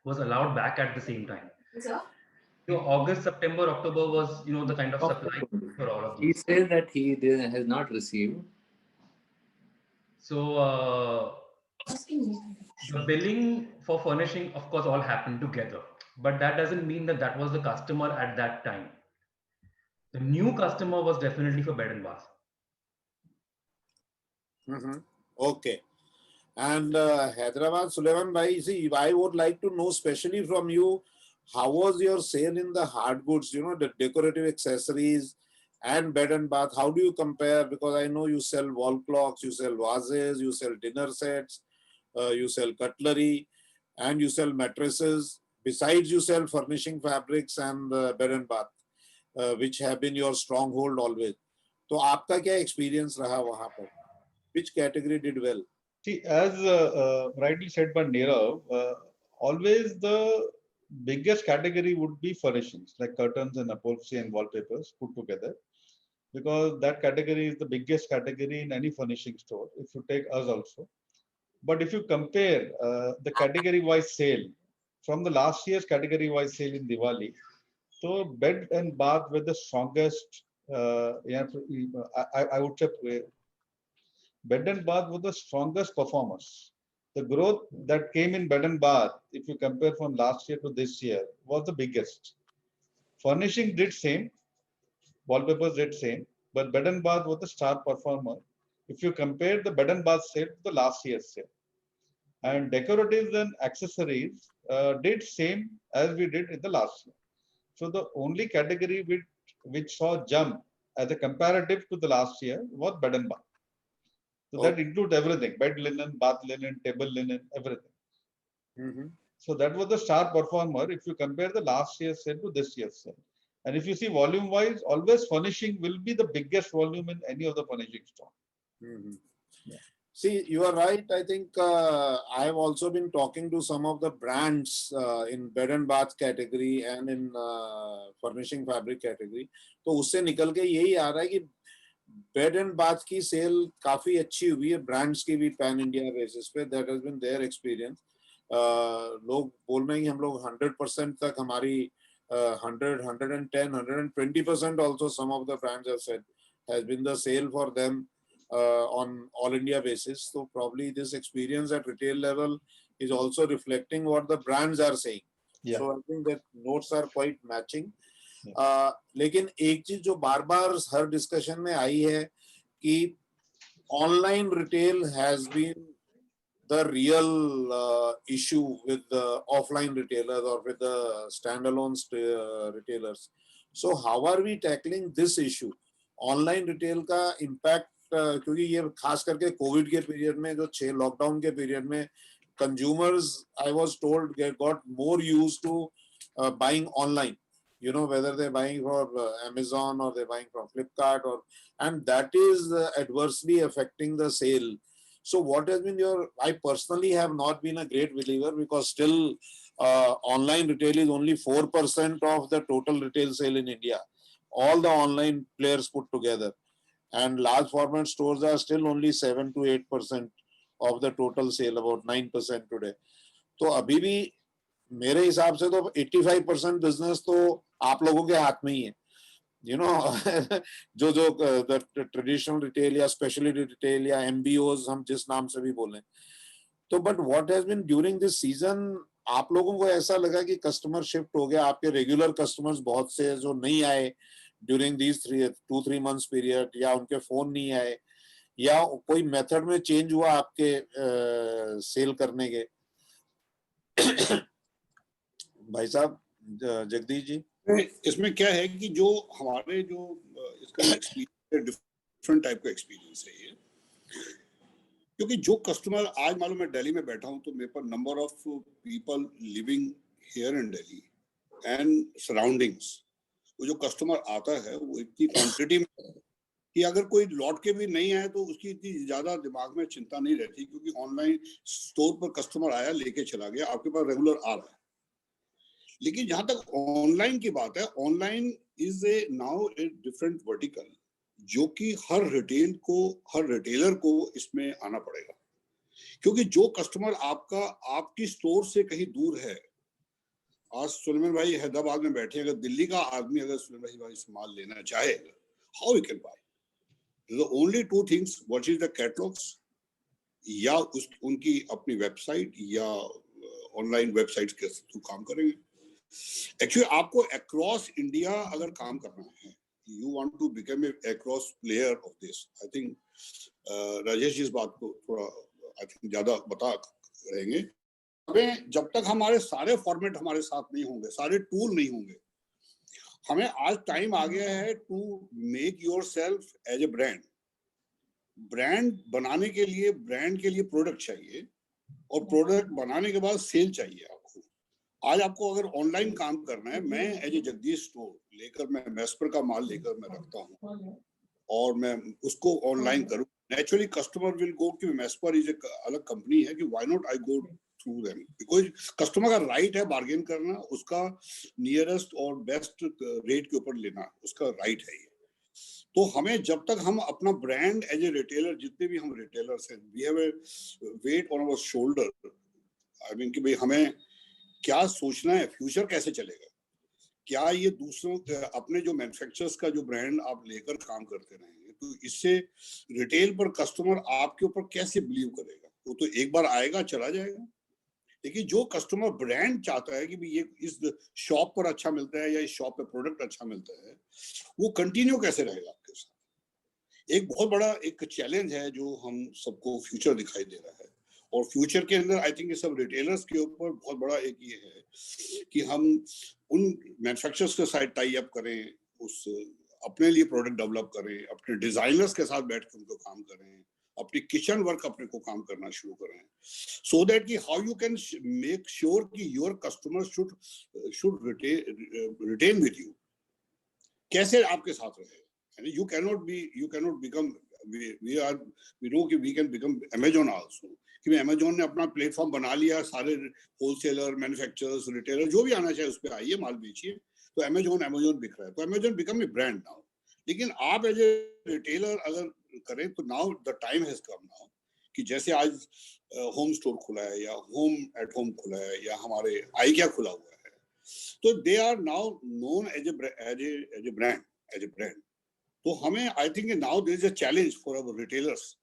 was allowed back at the same time. So August, September, October was, the kind of supply for all of these. He says that he has not received. So the billing for furnishing, of course, all happened together. But that doesn't mean that that was the customer at that time. The new customer was definitely for bed and bath. Okay. And Hyderabad, Suleiman bhai, see, I would like to know specially from you, how was your sale in the hard goods, the decorative accessories and bed and bath? How do you compare? Because I know you sell wall clocks, you sell vases, you sell dinner sets, you sell cutlery, and you sell mattresses. Besides, you sell furnishing fabrics and bed and bath, which have been your stronghold always. So, आपका क्या experience रहा वहाँ पर? Which category did well? See, as rightly said by Nirav, always the biggest category would be furnishings, like curtains and upholstery and wallpapers put together, because that category is the biggest category in any furnishing store, if you take us also. But if you compare the category-wise sale from the last year's category-wise sale in Diwali, so bed and bath were the strongest, I would say, bed and bath were the strongest performers. the growth that came in bed and bath, if you compare from last year to this year, was the biggest. Furnishing did same, wallpapers did same, but bed and bath was the star performer if you compare the bed and bath sale to the last year's sale. And decoratives and accessories did same as we did in the last year. So the only category which saw jump as a comparative to the last year was bed and bath. So that includes everything: bed linen, bath linen, table linen, everything. So that was the star performer if you compare the last year's sale to this year's sale. And if you see volume wise, always furnishing will be the biggest volume in any of the furnishing store. Yeah. See, you are right. I think I have also been talking to some of the brands in bed and bath category and in furnishing fabric category. तो उससे निकल के यही आ रहा है कि bed and bath की sale काफी अच्छी हुई है ब्रांड्स की भी पैन इंडिया बेसिस पे. That has been their experience. लोग बोल रहे हैं कि हम लोग 100% तक हमारी 100, 110, 120% also some of the brands have said has been the sale for them on all India basis. So probably this experience at retail level is also reflecting what the brands are saying. Yeah. So I think that notes are quite matching. लेकिन एक चीज जो बार बार हर discussion में आई है कि online retail has been the real issue with the offline retailers or with the standalone retailers. So how are we tackling this issue? Online retail का impact क्योंकि ये खास करके कोविड के पीरियड में जो 6 लॉकडाउन के पीरियड में consumers, I was told, got more used to buying online. You know, whether they're buying from Amazon or they're buying from Flipkart, and that is adversely affecting the sale. So what has been your, I personally have not been a great believer because still online retail is only 4% of the total retail sale in India. All the online players put together. And large format stores are still only 7 to 8% of the total sale, about 9% today. तो अभी भी मेरे हिसाब से तो 85% business तो आप लोगों के हाथ में ही है. You know, जो the traditional retail या specialty retail या MBOs हम जिस नाम से भी बोलें. तो but what has been during this season, आप लोगों को ऐसा लगा कि कस्टमर शिफ्ट हो गया, आपके रेगुलर कस्टमर्स बहुत से जो नहीं आए during these 2-3 months period, या उनके फोन नहीं आए, या कोई मेथड में चेंज हुआ आपके सेल करने के? भाई साहब जगदीश जी. इसमें क्या है कि जो हमारे जो इसका एक्सपीरियंस डिफरेंट टाइप का एक्सपीरियंस है ये, क्योंकि जो कस्टमर आज मालूम मैं दिल्ली में बैठा हूं तो मेरे पर number of people living here in Delhi and surroundings, वो जो कस्टमर आता है वो इतनी क्वांटिटी में कि अगर कोई लौट के भी नहीं आए तो उसकी इतनी ज्यादा दिमाग में चिंता नहीं रहती, क्योंकि ऑनलाइन स्टोर पर कस्टमर आया लेके चला गया, आपके पास रेगुलर आ रहा है. लेकिन जहां तक ऑनलाइन की बात है, online is a now a different vertical, जो कि हर रिटेलर को इसमें आना पड़ेगा, क्योंकि जो कस्टमर आपकी स्टोर से कहीं दूर है, आज सुलेमान भाई हैदराबाद में बैठे, अगर दिल्ली का आदमी अगर सुलेमान भाई से माल लेना चाहे, how he can buy? The only 2 things, what is the catalogues, या उनकी अपनी वेबसाइट या ऑनलाइन वेबसाइट के थ्रू काम करेंगे. एक्चुअली आपको अक्रॉस इंडिया अगर काम करना है, you want to become a across player of this, I think Rajesh ji इस बात को थोड़ा आई थिंक ज्यादा बता रहेंगे. हमें जब तक हमारे सारे फॉर्मेट हमारे साथ नहीं होंगे, सारे टूल नहीं होंगे, हमें आज टाइम आ गया है to make yourself as a brand. Brand बनाने के लिए ब्रांड के लिए प्रोडक्ट चाहिए, और प्रोडक्ट बनाने के बाद सेल चाहिए आपको. आज आपको अगर ऑनलाइन काम करना है, मैं एज ए जगदीश स्टोर लेकर मैं मेस्पर का माल लेकर मैं रखता हूँ और मैं उसको ऑनलाइन करूँ, नेचुरली कस्टमर विल गो कि मेस्पर इज एक अलग कंपनी है, कि why not I go through them, because customer का राइट है बार्गेन करना, उसका नियरेस्ट और बेस्ट रेट के ऊपर लेना उसका राइट है ये. तो हमें जब तक हम अपना ब्रांड एज ए रिटेलर, जितने भी हम रिटेलर्स हैं, we have a weight on our shoulder, I mean कि भाई हमें क्या सोचना है, फ्यूचर कैसे चलेगा, क्या ये दूसरों अपने जो मैन्युफैक्चरर्स का जो ब्रांड आप लेकर काम करते रहेंगे, तो इससे रिटेल पर कस्टमर आपके ऊपर कैसे बिलीव करेगा. वो तो एक बार आएगा चला जाएगा। लेकिन जो कस्टमर ब्रांड चाहता है कि भी ये इस शॉप पर अच्छा मिलता है या इस शॉप पे प्रोडक्ट अच्छा मिलता है, वो कंटिन्यू कैसे रहेगा आपके साथ। एक बहुत बड़ा एक चैलेंज है जो हम सबको फ्यूचर दिखाई दे रहा है, और फ्यूचर के अंदर आई थिंक ये सब रिटेलर्स के ऊपर बहुत बड़ा एक ये है कि हम उन मैन्युफैक्चरर्स के साथ टाई अप करें, उस अपने लिए प्रोडक्ट डेवलप करें, अपने डिजाइनर्स के साथ बैठ के उनको काम करें, अपनी किचन वर्क अपने को काम करना शुरू करें, सो दैट कि how you can make sure कि your customer should retain with you, कैसे आपके साथ रहे। You cannot become we know कि we can become Amazon also, कि अमेजॉन ने अपना प्लेटफॉर्म बना लिया, सारे होलसेलर, मैन्युफैक्चरर्स, रिटेलर जो भी आना चाहिए उस पर आइए, माल बेचिए, तो अमेजॉन बिक रहा है, तो Amazon become a brand now. लेकिन आप एज ए रिटेलर अगर करें तो now the time has come now कि जैसे आज होम स्टोर खुला है या होम एट होम खुला है या हमारे आइकिया खुला हुआ है, तो they are now known as a brand. तो हमें I think now there is a challenge for our retailers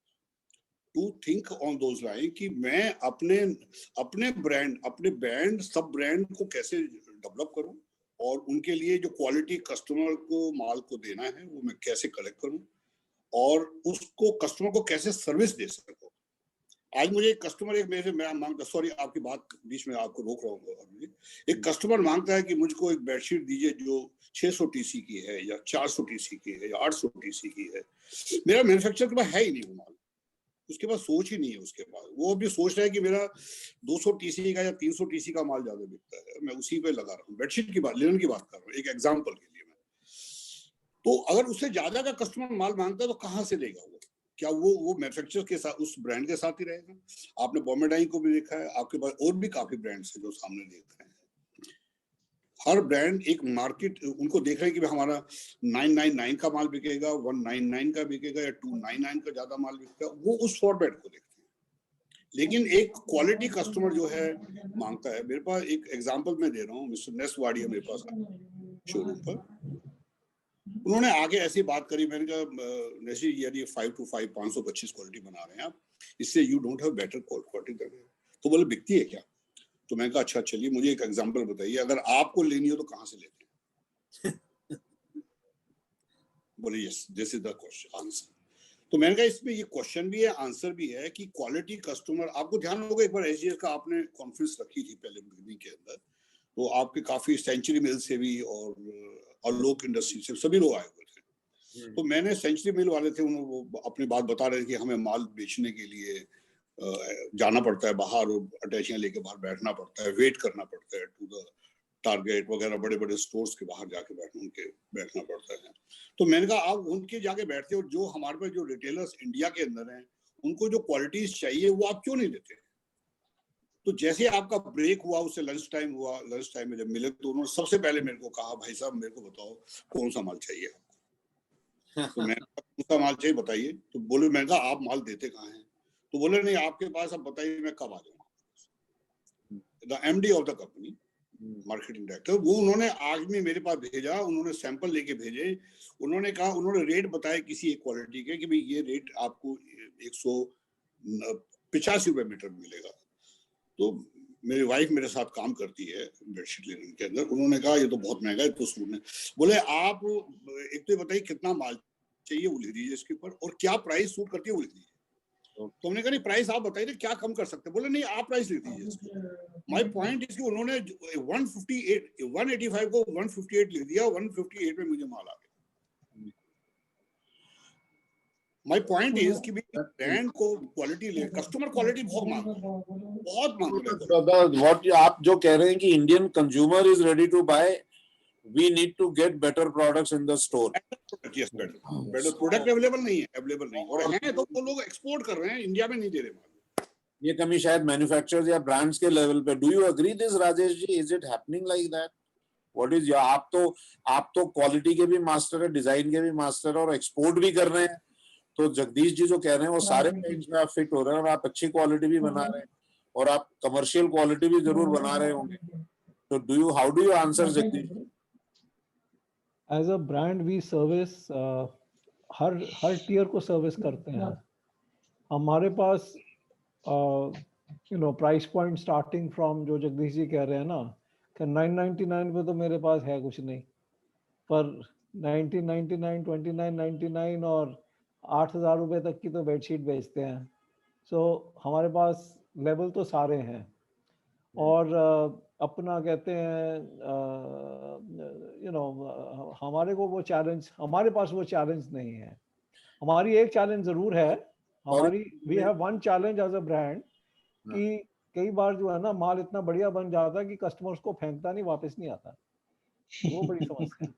to think on those line कि मैं अपने ब्रांड सब ब्रांड को कैसे डेवलप करूं, और उनके लिए जो क्वालिटी कस्टमर को माल को देना है वो मैं कैसे कलेक्ट करूं, और उसको कस्टमर को कैसे सर्विस दे सकूं। आज मुझे एक कस्टमर मैं मांगता, सॉरी आपकी बात बीच में आपको रोक रहा हूँ, एक कस्टमर मांगता है कि मुझको एक बेडशीट दीजिए जो 600 टीसी की है या 400 टीसी की है या 800 टीसी की है। मेरा मैन्युफैक्चरर के पास है ही नहीं वो माल, उसके पास सोच ही नहीं है उसके पास, वो अभी सोच रहा है कि मेरा 200 टीसी का या 300 टीसी का माल ज्यादा बिकता है, मैं उसी पे लगा रहा हूँ। बेडशीट की बात, लिनन की बात कर रहा हूँ एक एग्जांपल के लिए मैं। तो अगर उससे ज्यादा का कस्टमर माल मांगता है तो कहाँ से लेगा वो? क्या वो मैन्युफैक्चरर के साथ, उस ब्रांड के साथ ही रहेगा? आपने बॉम्बे डाइंग को भी देखा है, आपके पास और भी काफी ब्रांड्स है जो सामने देख रहे हैं। हर ब्रांड एक मार्केट, उनको देख रहे हैं कि हमारा 999 का माल बिकेगा, 199 का बिकेगा या 299 का ज्यादा माल बिकेगा, वो उस फॉर्मेट को देखते हैं। लेकिन एक क्वालिटी कस्टमर जो है मांगता है। मेरे पास एक एग्जांपल मैं दे रहा हूँ, मिस्टर नेस्ट वाडिया मेरे पास शोरूम पर, उन्होंने आगे ऐसी बात करी, मैंने कहा नेशी यदि 5 to 5 525 क्वालिटी बना रहे हैं आप, इससे you don't have better quality then, तो बोले बिकती है क्या? तो मैंने कहा अच्छा चलिए मुझे एक एग्जांपल बताइए, अगर आपको लेनी हो तो कहां से लेते हैं? बोले yes this is the question answer. तो मैंने कहा इसमें ये क्वेश्चन भी है, आंसर भी है कि क्वालिटी कस्टमर, आपको ध्यान होगा एक बार एसजीएस का आपने कॉन्फ्रेंस रखी थी पहले बिगनिंग के अंदर, तो आपके काफी सेंचुरी मिल से भी और लोक इंडस्ट्री से सभी लोग आए हुए थे। तो मैंने सेंचुरी मिल वाले थे, उन्होंने अपनी बात बता रहे थे कि हमें माल बेचने के लिए जाना पड़ता है बाहर, और अटैचियां लेके बाहर बैठना पड़ता है, वेट करना पड़ता है टू द टारगेट वगैरह, बड़े बड़े स्टोर्स के बाहर जाके बैठना पड़ता है। तो मैंने कहा आप उनके जाके बैठते हो, जो हमारे पास जो रिटेलर्स इंडिया के अंदर हैं उनको जो क्वालिटीज चाहिए वो आप क्यों नहीं देते? तो जैसे आपका ब्रेक हुआ, उससे लंच टाइम हुआ, लंच टाइम में जब मिले तो उन्होंने सबसे पहले मेरे को कहा भाई साहब मेरे को बताओ कौन सा माल चाहिए आपको। तो मैंने कहा कौन सा माल चाहिए बताइए। तो बोले, मैंने कहा आप माल देते कहाँ हैं? तो बोले नहीं आपके पास, अब बताइए मैं कब आ जाऊंगा। The MD of the company, marketing director, वो उन्होंने आज में मेरे पास भेजा, उन्होंने सैंपल लेके भेजे, उन्होंने कहा, उन्होंने रेट बताया किसी एक क्वालिटी के कि भाई ये रेट आपको 185 रुपए मीटर मिलेगा। तो मेरी वाइफ मेरे साथ काम करती है बेडशीट लिनन के अंदर, उन्होंने कहा ये तो बहुत महंगा है। तो सूट ने बोले आप एक तो बताइए कितना माल चाहिए वो लिख दीजिए इसके ऊपर, और क्या प्राइस सूट करती है वो लिख दीजिए। तो हमने कहा नहीं प्राइस आप बताइए क्या कम कर सकते हैं? बोले नहीं आप प्राइस लिख दीजिए। माय पॉइंट इज कि उन्होंने 185 को 158 लिख दिया, 158 में मुझे माल आ गया। माय पॉइंट इज कि ब्रांड को क्वालिटी ले, कस्टमर क्वालिटी बहुत मांग रहे हैं। व्हाट आप जो कह रहे हैं कि Indian consumer is ready to buy, we need to get better products in the store. Yes, better product available नहीं है, और हैं तो वो लोग एक्सपोर्ट कर रहे हैं, इंडिया में नहीं दे रहे माल। ये कमी शायद मैन्युफैक्चरर्स या ब्रांड्स के लेवल पे। Do you agree this Rajesh ji? Is it happening like that? What is, आप तो क्वालिटी के भी मास्टर है, डिजाइन के भी मास्टर है, और एक्सपोर्ट भी कर रहे हैं। तो जगदीश जी जो कह रहे हैं वो सारे पॉइंट्स में आप फिट हो रहे हैं, और आप अच्छी क्वालिटी भी बना रहे हैं, और आप कमर्शियल क्वालिटी भी जरूर बना रहे होंगे। तो how do you answer Jagdish? As a brand we service, हर टियर को सर्विस करते हैं। हमारे पास प्राइस पॉइंट स्टार्टिंग फ्रॉम जो जगदीश जी कह रहे हैं ना कि 999 पे तो मेरे पास है कुछ नहीं, पर 1999, 2999 और 8,000 रुपए तक की तो बेडशीट बेचते हैं। सो हमारे पास लेवल तो सारे हैं, और अपना कहते हैं हमारे को वो चैलेंज, हमारे पास वो चैलेंज नहीं है। हमारी एक चैलेंज जरूर है, हमारी we have one challenge as a brand कि कई बार जो है ना माल इतना बढ़िया बन जाता है कि कस्टमर्स को फेंकता नहीं, वापस नहीं आता, वो बड़ी समस्या है।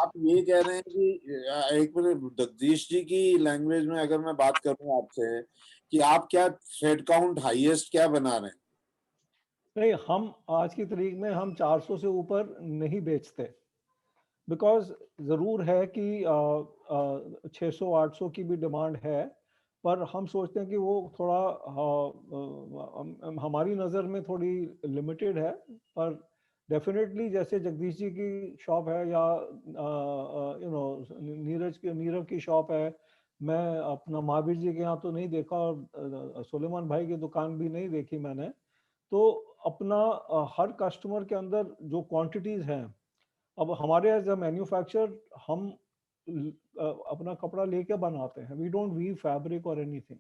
आप ये कह रहे हैं कि एक मिनट, जगदीश जी की लैंग्वेज में अगर मैं बात करूं आपसे कि आप क्या थ्रेड काउंट हाईएस्ट क्या बना रहे हैं? नहीं, हम आज की तारीख में हम 400 से ऊपर नहीं बेचते, बिकॉज ज़रूर है कि 600-800 की भी डिमांड है, पर हम सोचते हैं कि वो थोड़ा हमारी नज़र में थोड़ी लिमिटेड है। पर डेफिनेटली जैसे जगदीश जी की शॉप है या नीरव की शॉप है, मैं अपना महावीर जी के यहाँ तो नहीं देखा, और सुलेमान भाई की दुकान भी नहीं देखी मैंने, तो अपना हर कस्टमर के अंदर जो क्वांटिटीज़ हैं, अब हमारे एज अ मैन्युफैक्चर हम अपना कपड़ा लेके बनाते हैं, वी डोंट वीव फैब्रिक और एनीथिंग,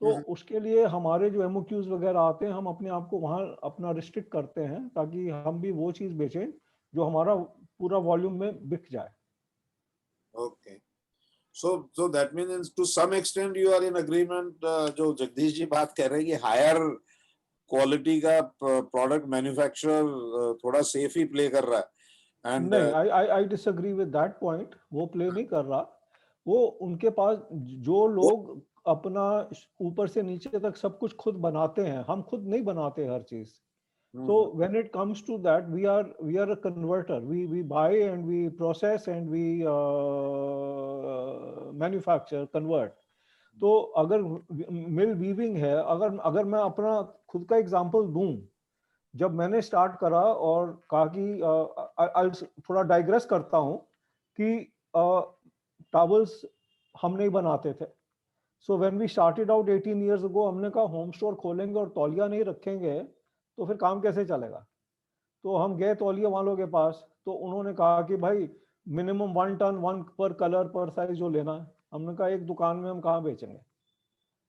तो उसके लिए हमारे जो एमओक्यूज वगैरह आते हैं, हम अपने आप को वहाँ अपना रिस्ट्रिक्ट करते हैं ताकि हम भी वो चीज़ बेचें जो हमारा पूरा वॉल्यूम में बिक जाए। Okay, so that means to some extent you are in agreement, जो जगदीश जी बात कर रहे हैं कि हायर क्वालिटी का प्रोडक्ट मैन्युफैक्चरर थोड़ा सेफ ही प्ले कर रहा है। And नहीं, I disagree with that point, वो प्ले नहीं कर रहा। वो उनके पास जो लोग अपना ऊपर से नीचे तक सब कुछ खुद बनाते हैं, हम खुद नहीं बनाते हर चीज। So when it comes to that, we are a converter. We buy and we process and we manufacture, convert. तो अगर मिल वीविंग है, अगर मैं अपना खुद का एग्जांपल दूं, जब मैंने स्टार्ट करा और कहा कि थोड़ा डाइग्रेस करता हूं कि टॉवल्स हम नहीं बनाते थे। So when we started out 18 years ago, हमने कहा होम स्टोर खोलेंगे और तौलिया नहीं रखेंगे तो फिर काम कैसे चलेगा। तो हम गए तौलिया वालों के पास, तो उन्होंने कहा कि भाई मिनिमम 1 टन 1 पर कलर पर साइज जो लेना है। हमने कहा एक दुकान में हम कहाँ बेचेंगे।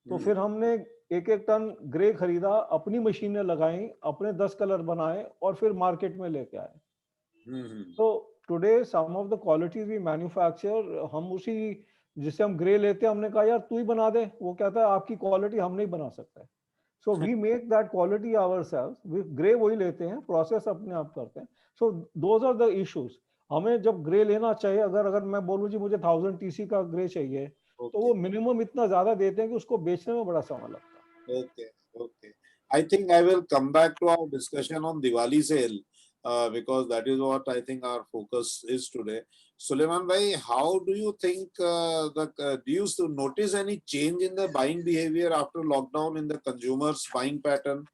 तो फिर हमने एक टन ग्रे खरीदा, अपनी मशीनें लगाई, अपने 10 कलर बनाए और फिर मार्केट में लेके आए। तो today some of the qualities we manufacture, हम उसी जिसे हम ग्रे लेते हैं, हमने कहा यार तू ही बना दे, वो कहता है आपकी क्वालिटी हम नहीं बना सकते। So we make that quality ourselves, we grey वही लेते हैं, प्रोसेस अपने आप करते हैं। So those are the issues. हमें जब ग्रे लेना चाहिए, अगर मैं बोलूं जी मुझे 1000 TC का ग्रे चाहिए, तो वो मिनिमम इतना ज्यादा देते हैं कि उसको बेचने में बड़ा समय लगता है। Okay. I think I will come back to our discussion on Diwali sale, because that is what I think our focus is today. Suleiman bhai, how do you think do you notice any change in the buying behavior after lockdown in the consumers' buying pattern?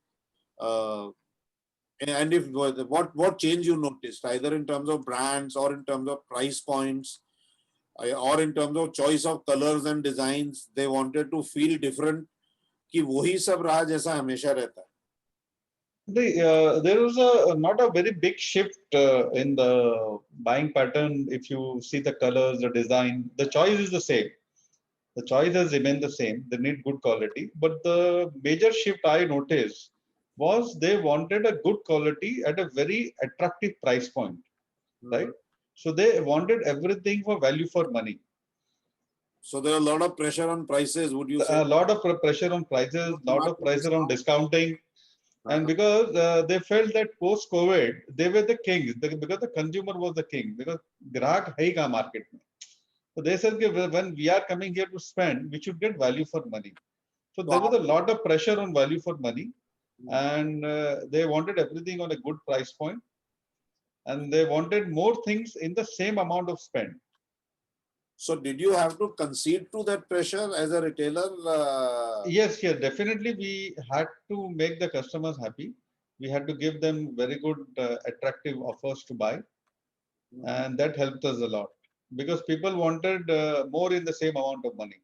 And if what change you noticed, either in terms of brands or in terms of price points, or in terms of choice of colors and designs, they wanted to feel different, कि वही सब रहा जैसा हमेशा रहता है? There was not a very big shift in the buying pattern. If you see the colors, the design, the choice is the same. The choice has remained the same. They need good quality. But the major shift I noticed was they wanted a good quality at a very attractive price point, right? So they wanted everything for value for money. So there are a lot of pressure on prices, would you say? A lot of pressure on prices, lot of pressure on discounting. And because they felt that post-COVID, they were the kings, because the consumer was the king, because grahak hai ka market mein. So they said that when we are coming here to spend, we should get value for money. So there was a lot of pressure on value for money, and they wanted everything on a good price point, and they wanted more things in the same amount of spend. So did you have to concede to that pressure as a retailer? Yes, definitely we had to make the customers happy. We had to give them very good attractive offers to buy, and that helped us a lot because people wanted more in the same amount of money.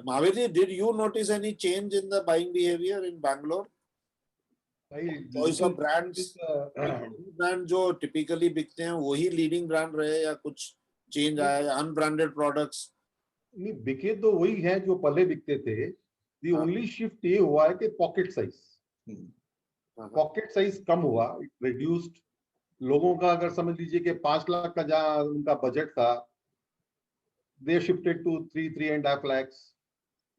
Mahavir, did you notice any change in the buying behavior in Bangalore? Choice of brands, brand जो typically बिकते हैं वही leading brand रहे या कुछ change आया या unbranded products? नहीं, बिके तो वही है जो पहले बिकते थे. The only shift ये हुआ है कि पॉकेट साइज, पॉकेट साइज कम हुआ, reduced. लोगों का अगर समझ लीजिए कि 5 लाख का जहाँ उनका बजट था, they shifted to 3.5 lakhs.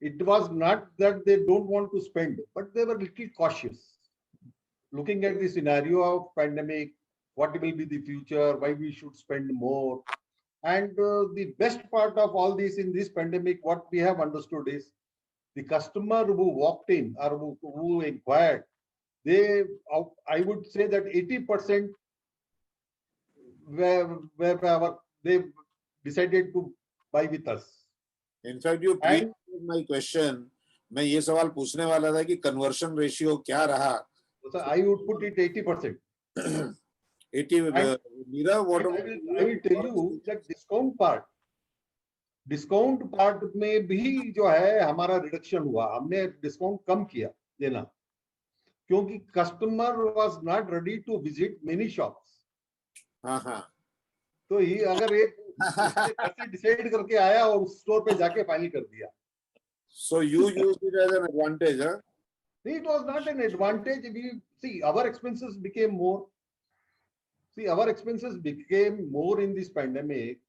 It was not that they don't want to spend, but they were little cautious. Looking at the scenario of pandemic, what will be the future, why we should spend more. And the best part of all this in this pandemic, what we have understood is the customer who walked in or who inquired, they, I would say that 80% they decided to buy with us. In fact, you preempted my question. मैं ये सवाल पूछने वाला था कि conversion ratio क्या रहा? So I would put it 80%. 80. Meera, what? I will tell you that discount part में भी जो है हमारा रिडक्शन हुआ. हमने डिस्काउंट कम किया देना क्योंकि customer was not ready to visit many shops. हाँ. तो ये अगर एक डिसाइड करके आया और उस स्टोर पे जाके फाइनल कर दिया. So you used it as an advantage, huh? It was not an advantage. We see our expenses became more. Our expenses became more in this pandemic.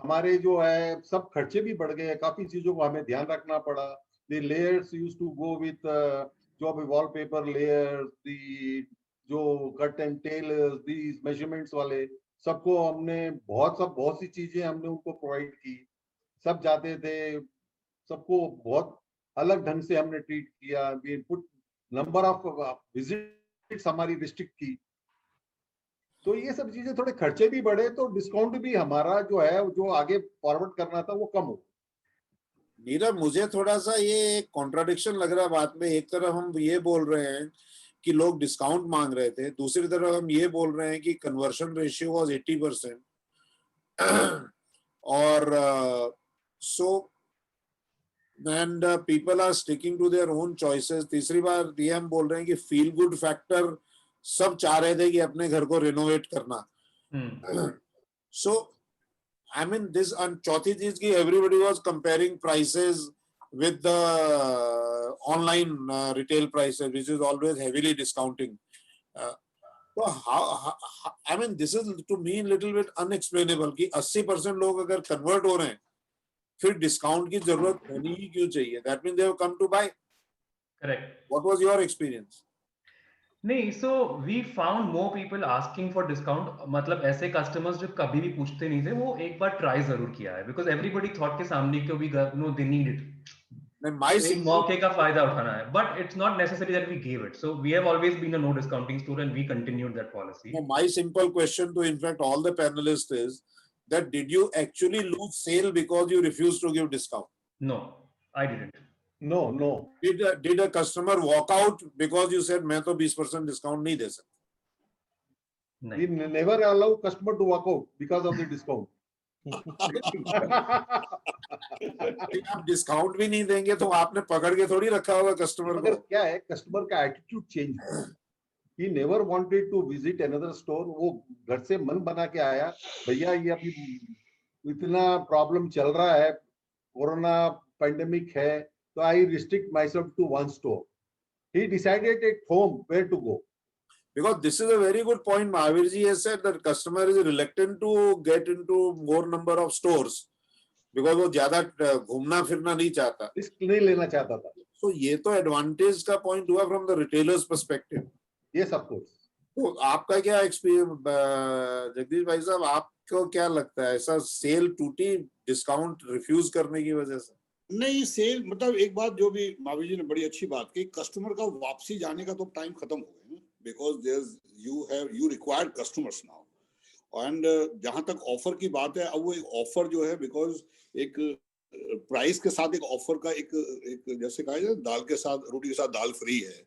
हमारे जो है सब खर्चे भी बढ़ गए. काफी चीजों को हमें ध्यान रखना पड़ा. The layers used to go with जो अभी wallpaper layers, the जो cut and tailors, these measurements वाले सबको हमने बहुत सी चीजें हमने उनको प्रोवाइड की. सब जाते थे, सबको बहुत अलग ढंग से हमने ट्रीट किया. We put number of visits हमारी रिस्ट्रिक्ट की. तो ये सब चीजें थोड़े खर्चे भी बढ़े तो डिस्काउंट भी हमारा जो है जो आगे फॉरवर्ड करना था वो कम हो. नीरव, मुझे थोड़ा सा ये कॉन्ट्राडिक्शन लग रहा है बात में. एक तरफ हम ये बोल रहे हैं कि लोग डिस्काउंट मांग रहे थे, दूसरी तरफ हम ये बोल रहे हैं कि कन्वर्शन रेशियो वाज 80%. और सो and people are sticking to their own choices. तीसरी बार ये हम बोल रहे हैं कि फील गुड फैक्टर सब चाह रहे थे कि अपने घर को रिनोवेट करना. So I mean this, and चौथी चीज की everybody was comparing prices with the online retail prices, which is always heavily discounting. So how I mean this is to me a little bit unexplainable कि 80% लोग अगर convert हो रहे हैं फिर डिस्काउंट की जरूरत होनी ही क्यों चाहिए? That means they have come to buy. Correct. What was your experience? नहीं, so we found more people asking for discount. मतलब ऐसे customers जो कभी भी पूछते नहीं थे, वो एक बार try जरूर किया है, because everybody thought के सामने क्यों भी no they need it. एक मौके का फायदा उठाना है, but it's not necessary that we gave it. So we have always been a no discounting store and we continued that policy. My simple question to in fact all the panelists is that did you actually lose sale because you refused to give discount? No, I didn't. No. Did a customer walk out because you said मैं तो 20% discount नहीं दे सकता? We never allow customer to walk out because of the discount. आप discount भी नहीं देंगे तो आपने पकड़ के थोड़ी रखा होगा कस्टमर को. क्या है, कस्टमर का attitude change. He never wanted to visit another store. वो घर से मन बना के आया, भैया ये अभी इतना प्रॉब्लम चल रहा है, कोरोना पैंडेमिक है, तो I restrict myself to one store. He decided at home where to go. Because this is a very good point. Mahavir ji has said that customer is reluctant to get into more number of stores because वो ज्यादा घूमना फिरना नहीं चाहता, risk नहीं लेना चाहता था. So ये तो एडवांटेज का पॉइंट हुआ from the retailer's perspective. Yes, of course. तो आपका क्या एक्सपीरियंस, जगदीश भाई साहब, आपको क्या लगता है, ऐसा सेल टूटी डिस्काउंट रिफ्यूज करने की वजह से? नहीं, सेल मतलब एक बात जो भी मावी जी ने बड़ी अच्छी बात की, कस्टमर का वापसी जाने का तो टाइम खत्म हो गया, because you require customers now. And जहां तक ऑफर की बात है, अब वो एक ऑफर जो है, बिकॉज एक प्राइस के साथ एक ऑफर का एक जैसे कहा जाए दाल के साथ रोटी के साथ दाल फ्री है,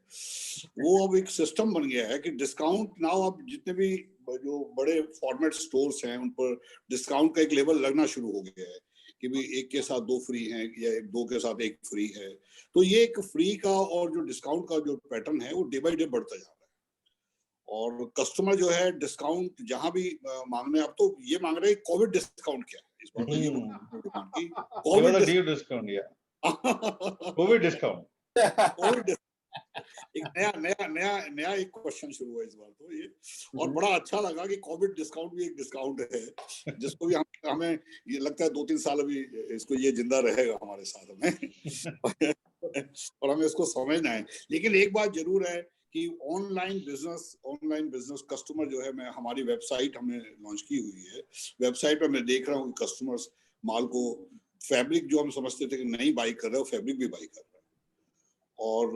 वो अब एक सिस्टम बन गया है कि डिस्काउंट नाउ अब जितने भी जो बड़े फॉर्मेट स्टोर्स हैं उन पर डिस्काउंट का एक लेवल लगना शुरू हो गया है कि भी एक के साथ 2 फ्री हैं या 2 के साथ 1 फ्री है। तो ये एक फ्री का और जो डिस्काउंट का जो पैटर्न है वो डे बाय डे बढ़ता जा रहा है। और कस्टमर जो है डिस्काउंट जहां भी मांगने, अब तो ये मांग रहे हैं कोविड डिस्काउंट क्या है, इस बार तो ये डिमांड की कोविड डिस्काउंट या कोविड डिस्काउंट। कोविड एक नया एक क्वेश्चन शुरू हुआ इस बार तो ये, और बड़ा अच्छा लगा कि कोविड डिस्काउंट भी एक डिस्काउंट है जिसको भी हमें ये लगता है 2-3 साल अभी इसको ये जिंदा रहेगा हमारे साथ में और हमें इसको समझना है। लेकिन एक बात जरूर है कि ऑनलाइन बिजनेस कस्टमर जो है, मैं हमारी वेबसाइट हमने लॉन्च की हुई है, वेबसाइट पर मैं देख रहा हूँ कि कस्टमर्स माल को, फैब्रिक जो हम समझते थे कि नहीं बाई कर रहे हो, फैब्रिक भी बाई कर रहे हैं और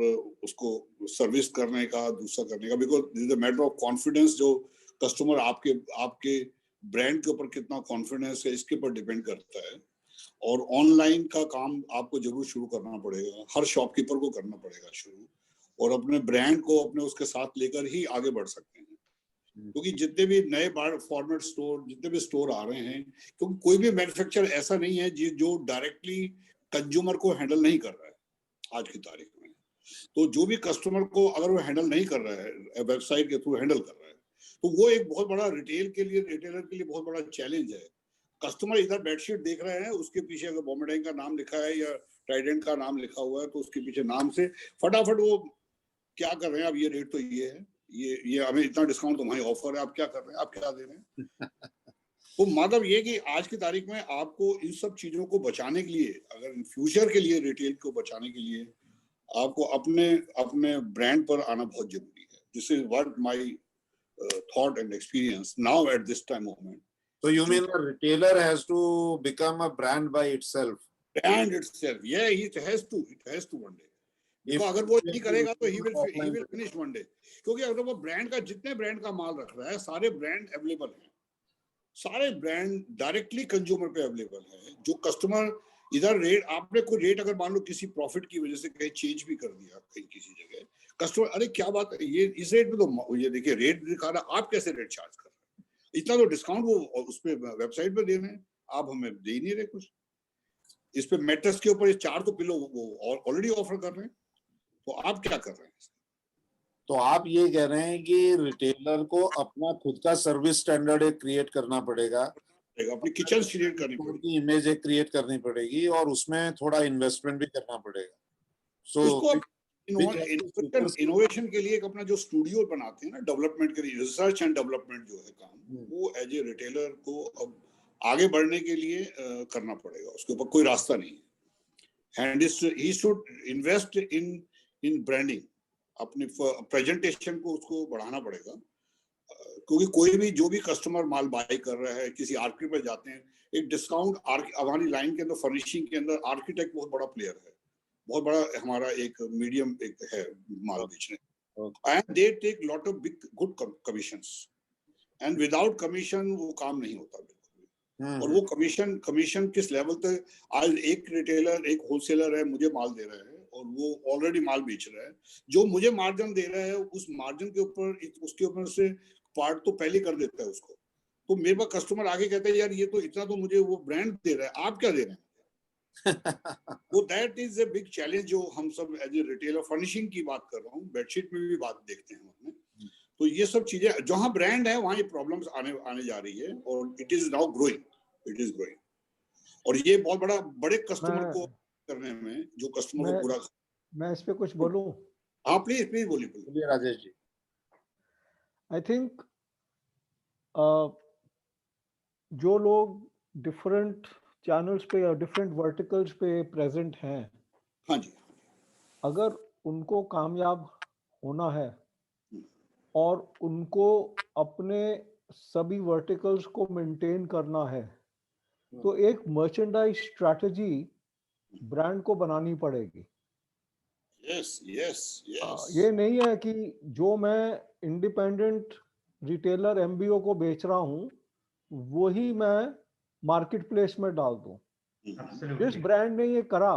उसको सर्विस करने का, दूसरा करने का, because this is a matter of confidence. जो कस्टमर आपके ब्रांड के ऊपर कितना कॉन्फिडेंस है इसके ऊपर डिपेंड करता है। और ऑनलाइन का काम आपको जरूर शुरू करना पड़ेगा, हर शॉपकीपर को करना पड़ेगा शुरू, और अपने ब्रांड को अपने उसके साथ लेकर ही आगे बढ़ सकते हैं। क्योंकि जितने भी नए फॉर्मेट स्टोर, जितने भी स्टोर आ रहे हैं, क्योंकि कोई भी मैन्युफैक्चरर ऐसा नहीं है जो डायरेक्टली कंज्यूमर को हैंडल नहीं कर रहा है आज की तारीख में। तो जो भी कस्टमर को अगर वो हैंडल नहीं कर रहा है, वेबसाइट के थ्रू हैंडल कर रहा है, तो वो एक बहुत बड़ा रिटेलर के लिए बहुत बड़ा चैलेंज है। कस्टमर इधर बेडशीट देख रहे हैं, उसके पीछे अगर बॉम्बे का नाम लिखा है या ट्राइडेंट का नाम लिखा हुआ है तो उसके पीछे नाम से फटाफट वो क्या कर रहे हैं, अब ये रेट तो ये है, ये हमें इतना डिस्काउंट तुम्हारी ऑफर है, आप क्या कर रहे हैं, आप क्या दे रहे हैं तो मतलब ये कि आज की तारीख में आपको इन सब चीजों को बचाने के लिए, अगर फ्यूचर के लिए रिटेल को बचाने के लिए आपको अपने ब्रांड पर आना बहुत जरूरी है। This is what my thought and experience now at this time moment. So you mean a retailer has to become a brand by itself? Brand itself, yeah, it has to one day. Because अगर वो नहीं करेगा तो he will finish one day. क्योंकि अगर वो brand का, जितने ब्रांड का माल रख रहा है, सारे ब्रांड अवेलेबल हैं, सारे ब्रांड डायरेक्टली कंज्यूमर पे अवेलेबल है। जो कस्टमर इधर रेट, आपने कोई रेट अगर मान लो किसी प्रॉफिट की वजह से कहीं चेंज भी कर दिया कहीं किसी जगह, कस्टमर अरे क्या बात है, ये इस रेट में तो ये देखिए रेट दिखा रहा, आप कैसे रेट चार्ज कर रहे हैं, इतना तो डिस्काउंट वो उस पे वेबसाइट पे दे रहे हैं, आप हमें दे ही नहीं रहे कुछ। इस पे मैट्रेस के ऊपर 4 तो पिलो वो ऑलरेडी ऑफर कर रहे हैं, तो आप क्या कर रहे हैं? तो आप ये कह रहे हैं कि रिटेलर को अपना खुद का सर्विस स्टैंडर्ड एक क्रिएट करना पड़ेगा, अपनी किचन क्रिएट करनी पड़ेगी, इमेज एक क्रिएट करनी पड़ेगी और उसमें थोड़ा इन्वेस्टमेंट भी करना पड़ेगा। सो इनोवेशन के लिए एक अपना जो स्टूडियो बनाते हैं ना, डेवलपमेंट के लिए, रिसर्च एंड डेवलपमेंट जो है काम, वो एज ए रिटेलर को अब आगे बढ़ने के लिए करना पड़ेगा, उसके ऊपर कोई रास्ता नहीं है। And he should invest in branding, अपने प्रेजेंटेशन को उसको बढ़ाना पड़ेगा। क्योंकि कोई भी जो भी कस्टमर माल बाय कर रहा है, किसी आर्किटेक्ट पर जाते हैं, एक डिस्काउंट हमारी लाइन के अंदर, फर्निशिंग के अंदर आर्किटेक्ट बहुत बड़ा प्लेयर है, बहुत बड़ा हमारा एक मीडियम एक है माल बेचने, and they take lot of big good commissions, and without commission वो काम नहीं होता बिल्कुल। और वो कमीशन किस लेवल तक, आज एक रिटेलर, एक होलसेलर है, मुझे माल दे रहा है और वो ऑलरेडी माल बेच रहा है, जो मुझे मार्जिन दे रहा है उस मार्जिन के ऊपर, उसके ऊपर से पार्ट तो पहले कर देता है उसको, तो मेरे पास कस्टमर आगे कहता है यार ये तो इतना तो मुझे वो ब्रांड दे रहा है, आप क्या दे रहे हैं वो that is a big challenge जो हम सब एज ए रिटेलर, फर्निशिंग की बात कर रहा हूँ, बेडशीट में भी बात देखते हैं अपने। तो ये सब चीजें जहां ब्रांड है वहां ये प्रॉब्लम्स आने जा रही है, और इट इज नाउ ग्रोइंग, और ये बहुत बड़े कस्टमर को करने में, जो कस्टमर को पूरा। मैं इस पे कुछ बोलूं? हाँ प्लीज बोलिए राजेश जी। आई थिंक जो लोग डिफरेंट चैनल्स पे या डिफरेंट वर्टिकल्स पे प्रेजेंट हैं, हाँ जी, अगर उनको कामयाब होना है और उनको अपने सभी वर्टिकल्स को मेंटेन करना है, तो एक मर्चेंडाइज स्ट्रैटेजी ब्रांड को बनानी पड़ेगी। यस। ये नहीं है कि जो मैं इंडिपेंडेंट रिटेलर एमबीओ को बेच रहा हूं वही मैं मार्केट प्लेस में डाल दूं। जिस ब्रांड ने ये करा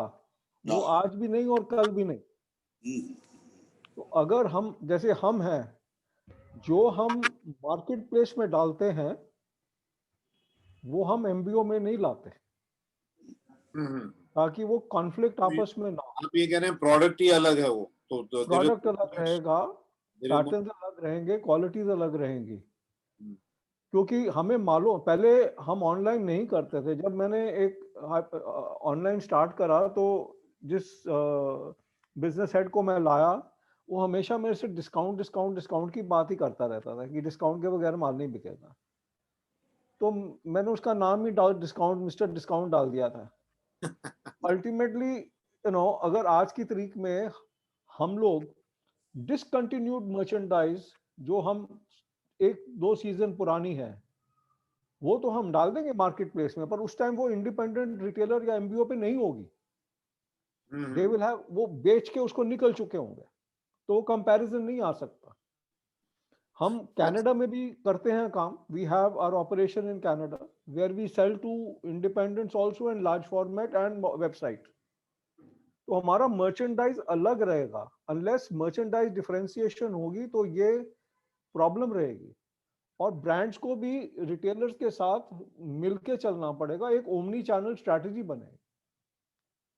वो आज भी नहीं और कल भी नहीं। तो अगर हम, जैसे हम हैं, जो हम मार्केट प्लेस में डालते हैं वो हम एमबीओ में नहीं लाते। ताकि वो कॉन्फ्लिक्ट आपस में ना हो। आप ये कह रहे हैं प्रोडक्ट ही अलग है वो, तो प्रोडक्ट अलग रहेगा, पैटर्न अलग रहेंगे, क्वालिटीज अलग रहेंगी। क्योंकि हमें मालूम, पहले हम ऑनलाइन नहीं करते थे। जब मैंने एक ऑनलाइन स्टार्ट करा तो जिस बिजनेस हेड को मैं लाया वो हमेशा मेरे से डिस्काउंट डिस्काउंट डिस्काउंट की बात ही करता रहता था कि डिस्काउंट के बगैर माल नहीं बिकेगा। तो मैंने उसका नाम ही डिस्काउंट, मिस्टर डिस्काउंट डाल दिया था। अल्टीमेटली अगर आज की तारीख में हम लोग डिसकंटिन्यूड मर्चेंडाइज जो हम 1-2 सीजन पुरानी है वो तो हम डाल देंगे मार्केट प्लेस में, पर उस टाइम वो इंडिपेंडेंट रिटेलर या एमबीओ पे नहीं होगी। दे विल हैव, वो बेच के उसको निकल चुके होंगे, तो कंपैरिजन नहीं आ सकता। हम कनाडा में भी करते हैं काम। We have our operation in Canada where we sell to independents also in large format and website. तो हमारा मर्चेंडाइज अलग रहेगा। अनलेस मर्चेंडाइज डिफरेंशिएशन होगी तो ये प्रॉब्लम रहेगी। और ब्रांड्स को भी रिटेलर्स के साथ मिलके चलना पड़ेगा, एक ओमनी चैनल स्ट्रैटेजी बने।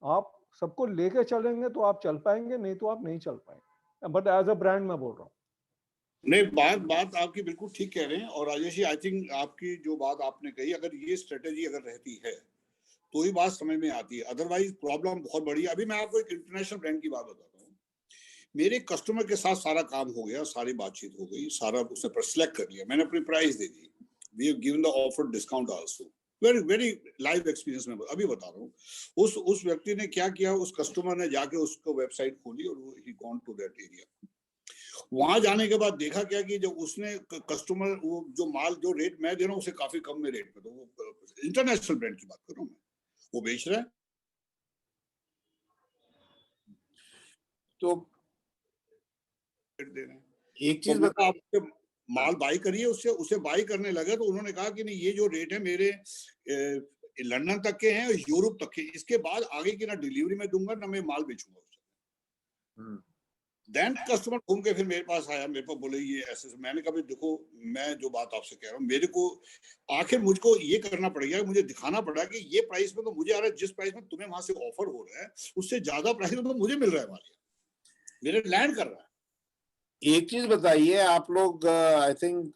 आप सबको लेके चलेंगे तो आप चल पाएंगे, नहीं तो आप नहीं चल पाएंगे। बट एज अ ब्रांड मैं बोल रहा हूँ। नहीं, बात आपकी बिल्कुल ठीक कह रहे हैं। और राजेश जी, आई थिंक आपकी जो बात आपने कही, अगर ये स्ट्रेटेजी अगर रहती है तो ही बात समझ में आती है, अदरवाइज प्रॉब्लम बहुत बड़ी है। अभी मैं आपको एक इंटरनेशनल ब्रांड की बात बताता हूँ। मेरे कस्टमर के साथ सारा काम हो गया, सारी बातचीत हो गई, सारा उसने पर सिलेक्ट कर लिया, मैंने अपनी प्राइस दे दी, we have given the offer discount also. Very very live experience में अभी बता रहा हूँ। उस व्यक्ति ने क्या किया, उस कस्टमर ने जाके उसको वेबसाइट खोली और he gone to that area. वहां जाने के बाद देखा क्या कि जब उसने कस्टमर, वो जो माल, जो रेट मैं दे रहा हूँ उसे काफी कम में रेट में, तो वो इंटरनेशनल ब्रांड की बात कर रहा हूँ मैं, वो बेच रहा है। तो दे रहे हैं। एक चीज तो आप माल बाई करिए उससे, उसे बाई करने लगे तो उन्होंने कहा कि नहीं, ये जो रेट है मेरे लंदन तक के हैं और यूरोप तक के, इसके बाद आगे की ना डिलीवरी में दूंगा ना मैं माल बेचूंगा उसे। देन कस्टमर घूम के फिर मेरे पास आया, मेरे पास बोले ये ऐसे। मैंने कहा देखो, मैं जो बात आपसे कह रहा हूँ, मेरे को आखिर मुझको ये करना पड़ेगा, मुझे दिखाना पड़ा कि ये प्राइस में तो मुझे आ रहा है, जिस प्राइस में तुम्हें वहां से ऑफर हो रहा है उससे ज्यादा प्राइस में तो मुझे मिल रहा है, माल मेरे लैंड कर रहा है। एक चीज बताइए आप लोग, I think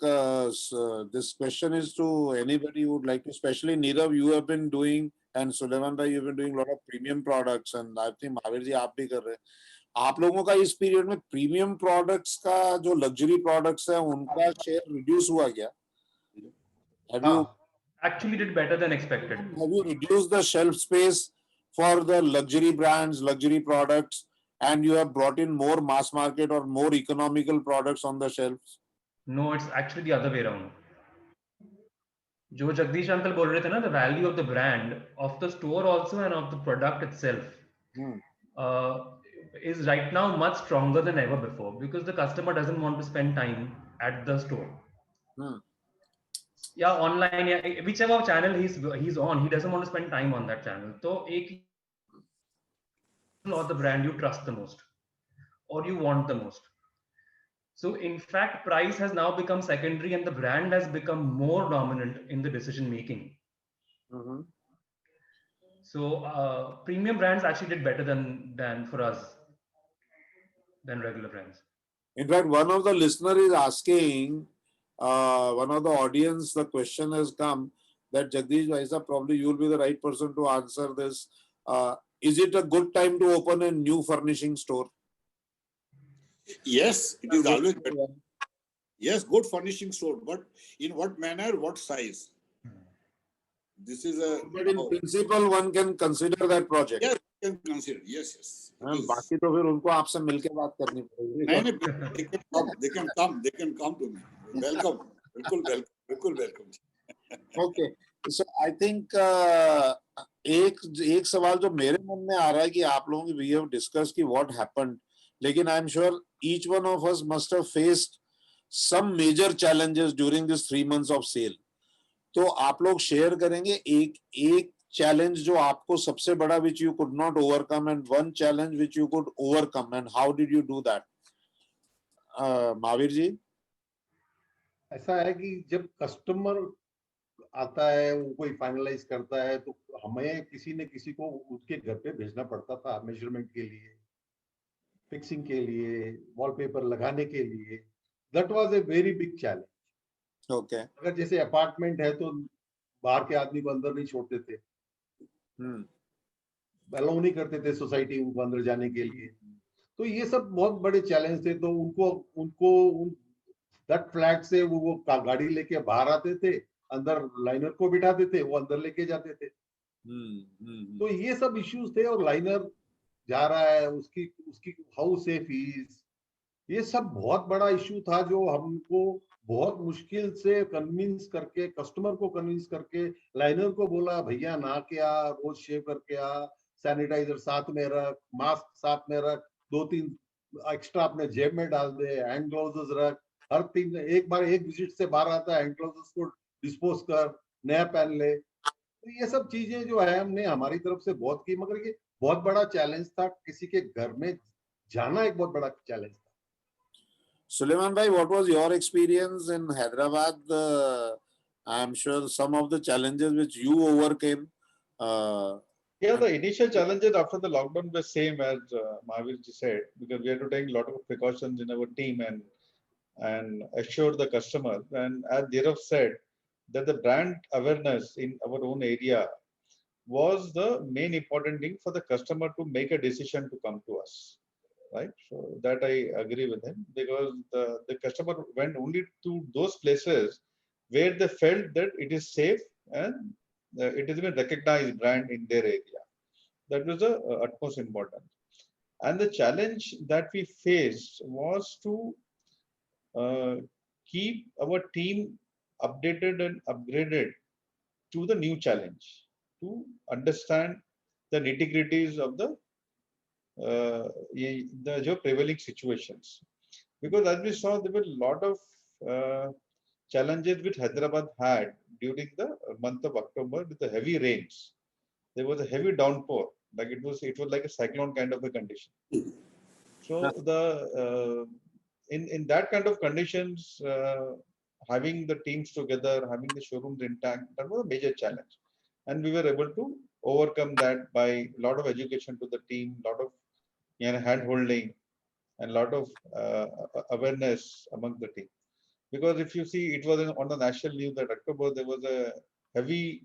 this question is to anybody would like to, specially Nirav, you have been doing, and Suleman भाई, you have been doing lot of premium products, and I think Mahavir ji आप भी कर रहे हैं। आप लोगों का इस पीरियड में प्रीमियम प्रोडक्ट्स का, जो लग्जरी प्रोडक्ट्स है, उनका शेयर रिड्यूस हुआ क्या? Have you actually did better than expected? Have you reduced the shelf space for the luxury brands, luxury products, and you have brought in more mass market or more economical products on the shelves? No, it's actually the other way around. जो Jagdish uncle बोल रहे थे ना, the value of the brand, of the store also and of the product itself is right now much stronger than ever before, because the customer doesn't want to spend time at the store. या online, या whichever channel he's on, he doesn't want to spend time on that channel. तो एक or the brand you trust the most or you want the most. So in fact, price has now become secondary and the brand has become more dominant in the decision making. So premium brands actually did better than for us than regular brands. In fact, one of the listener is asking, one of the audience, the question has come that Jagdish Vaisa, probably you will be the right person to answer this. Is it a good time to open a new furnishing store? Yes, it is always better. Yes, good furnishing store, but in what manner, what size? This is a. But in principle, one can consider that project. Yes, can consider. Yes, yes. बाकी तो फिर उनको आपसे मिलके बात करनी पड़ेगी। नहीं, they can come to me. Welcome, बिल्कुल welcome. Okay, so I think एक सवाल जो मेरे मन में आ रहा है कि आप लोगों की, we have discussed कि what happened, लेकिन I am sure each one of us must have faced some major challenges during this 3 months of sale. तो आप लोग शेयर करेंगे एक चैलेंज जो आपको सबसे बड़ा, which you could not overcome, and one challenge which you could overcome, and how did you do that? Mahavir ji, ऐसा है कि जब कस्टमर आता है, वो कोई फाइनलाइज करता है, तो हमें किसी न किसी को उसके घर पे भेजना पड़ता था मेजरमेंट के लिए, फिक्सिंग के लिए, वॉलपेपर लगाने के लिए. That was a very big challenge. Okay. अगर जैसे अपार्टमेंट है तो बाहर के आदमी को अंदर नहीं छोड़ते थे, Hmm. अलाउ नहीं करते थे सोसाइटी उनको अंदर जाने के लिए. तो ये सब बहुत बड़े चैलेंज थे. तो उनको उनको दैट फ्लैट से वो गाड़ी लेके बाहर आते थे, अंदर लाइनर को बिठाते थे, वो अंदर लेके जाते थे. तो ये सब इश्यूज थे. और लाइनर जा रहा है, उसकी उसकी हाउ सेफ इज, ये सब बहुत बड़ा इश्यू था जो हमको बहुत मुश्किल से कन्विंस करके, कस्टमर को कन्विंस करके, लाइनर को बोला भैया नहा के आ, रोज शेव करके आ, सैनिटाइजर साथ में रख, मास्क साथ में रख, 2-3 एक्स्ट्रा अपने जेब में डाल दे, हैंड ग्लोव्स रख, हर 3 एक बार एक विजिट से बाहर आता है हैंड ग्लोव्स को डिस्पोज कर, नया पहन ले. तो ये सब चीजें जो है हमने हमारी तरफ से बहुत की, मगर ये बहुत बड़ा चैलेंज था. किसी के घर में जाना एक बहुत बड़ा चैलेंज था. Suleiman bhai, what was your experience in Hyderabad? I'm sure some of the challenges which you overcame. Yeah, the initial challenges after the lockdown were same as Mahavir ji said, because we had to take a lot of precautions in our team and assure the customer. And as Dhirav said, that the brand awareness in our own area was the main important thing for the customer to make a decision to come to us. Right, so that I agree with him, because the customer went only to those places where they felt that it is safe and it is even recognized brand in their area. That was the utmost important. And the challenge that we faced was to keep our team updated and upgraded to the new challenge, to understand the nitty-gritties of the prevailing situations. Because as we saw, there were a lot of challenges which Hyderabad had during the month of October with the heavy rains. There was a heavy downpour, like it was like a cyclone kind of a condition. So in that kind of conditions, having the teams together, having the showrooms intact, that was a major challenge. And we were able to overcome that by a lot of education to the team, lot of hand holding, and a lot of awareness among the team. Because if you see, it was on the national news that October there was a heavy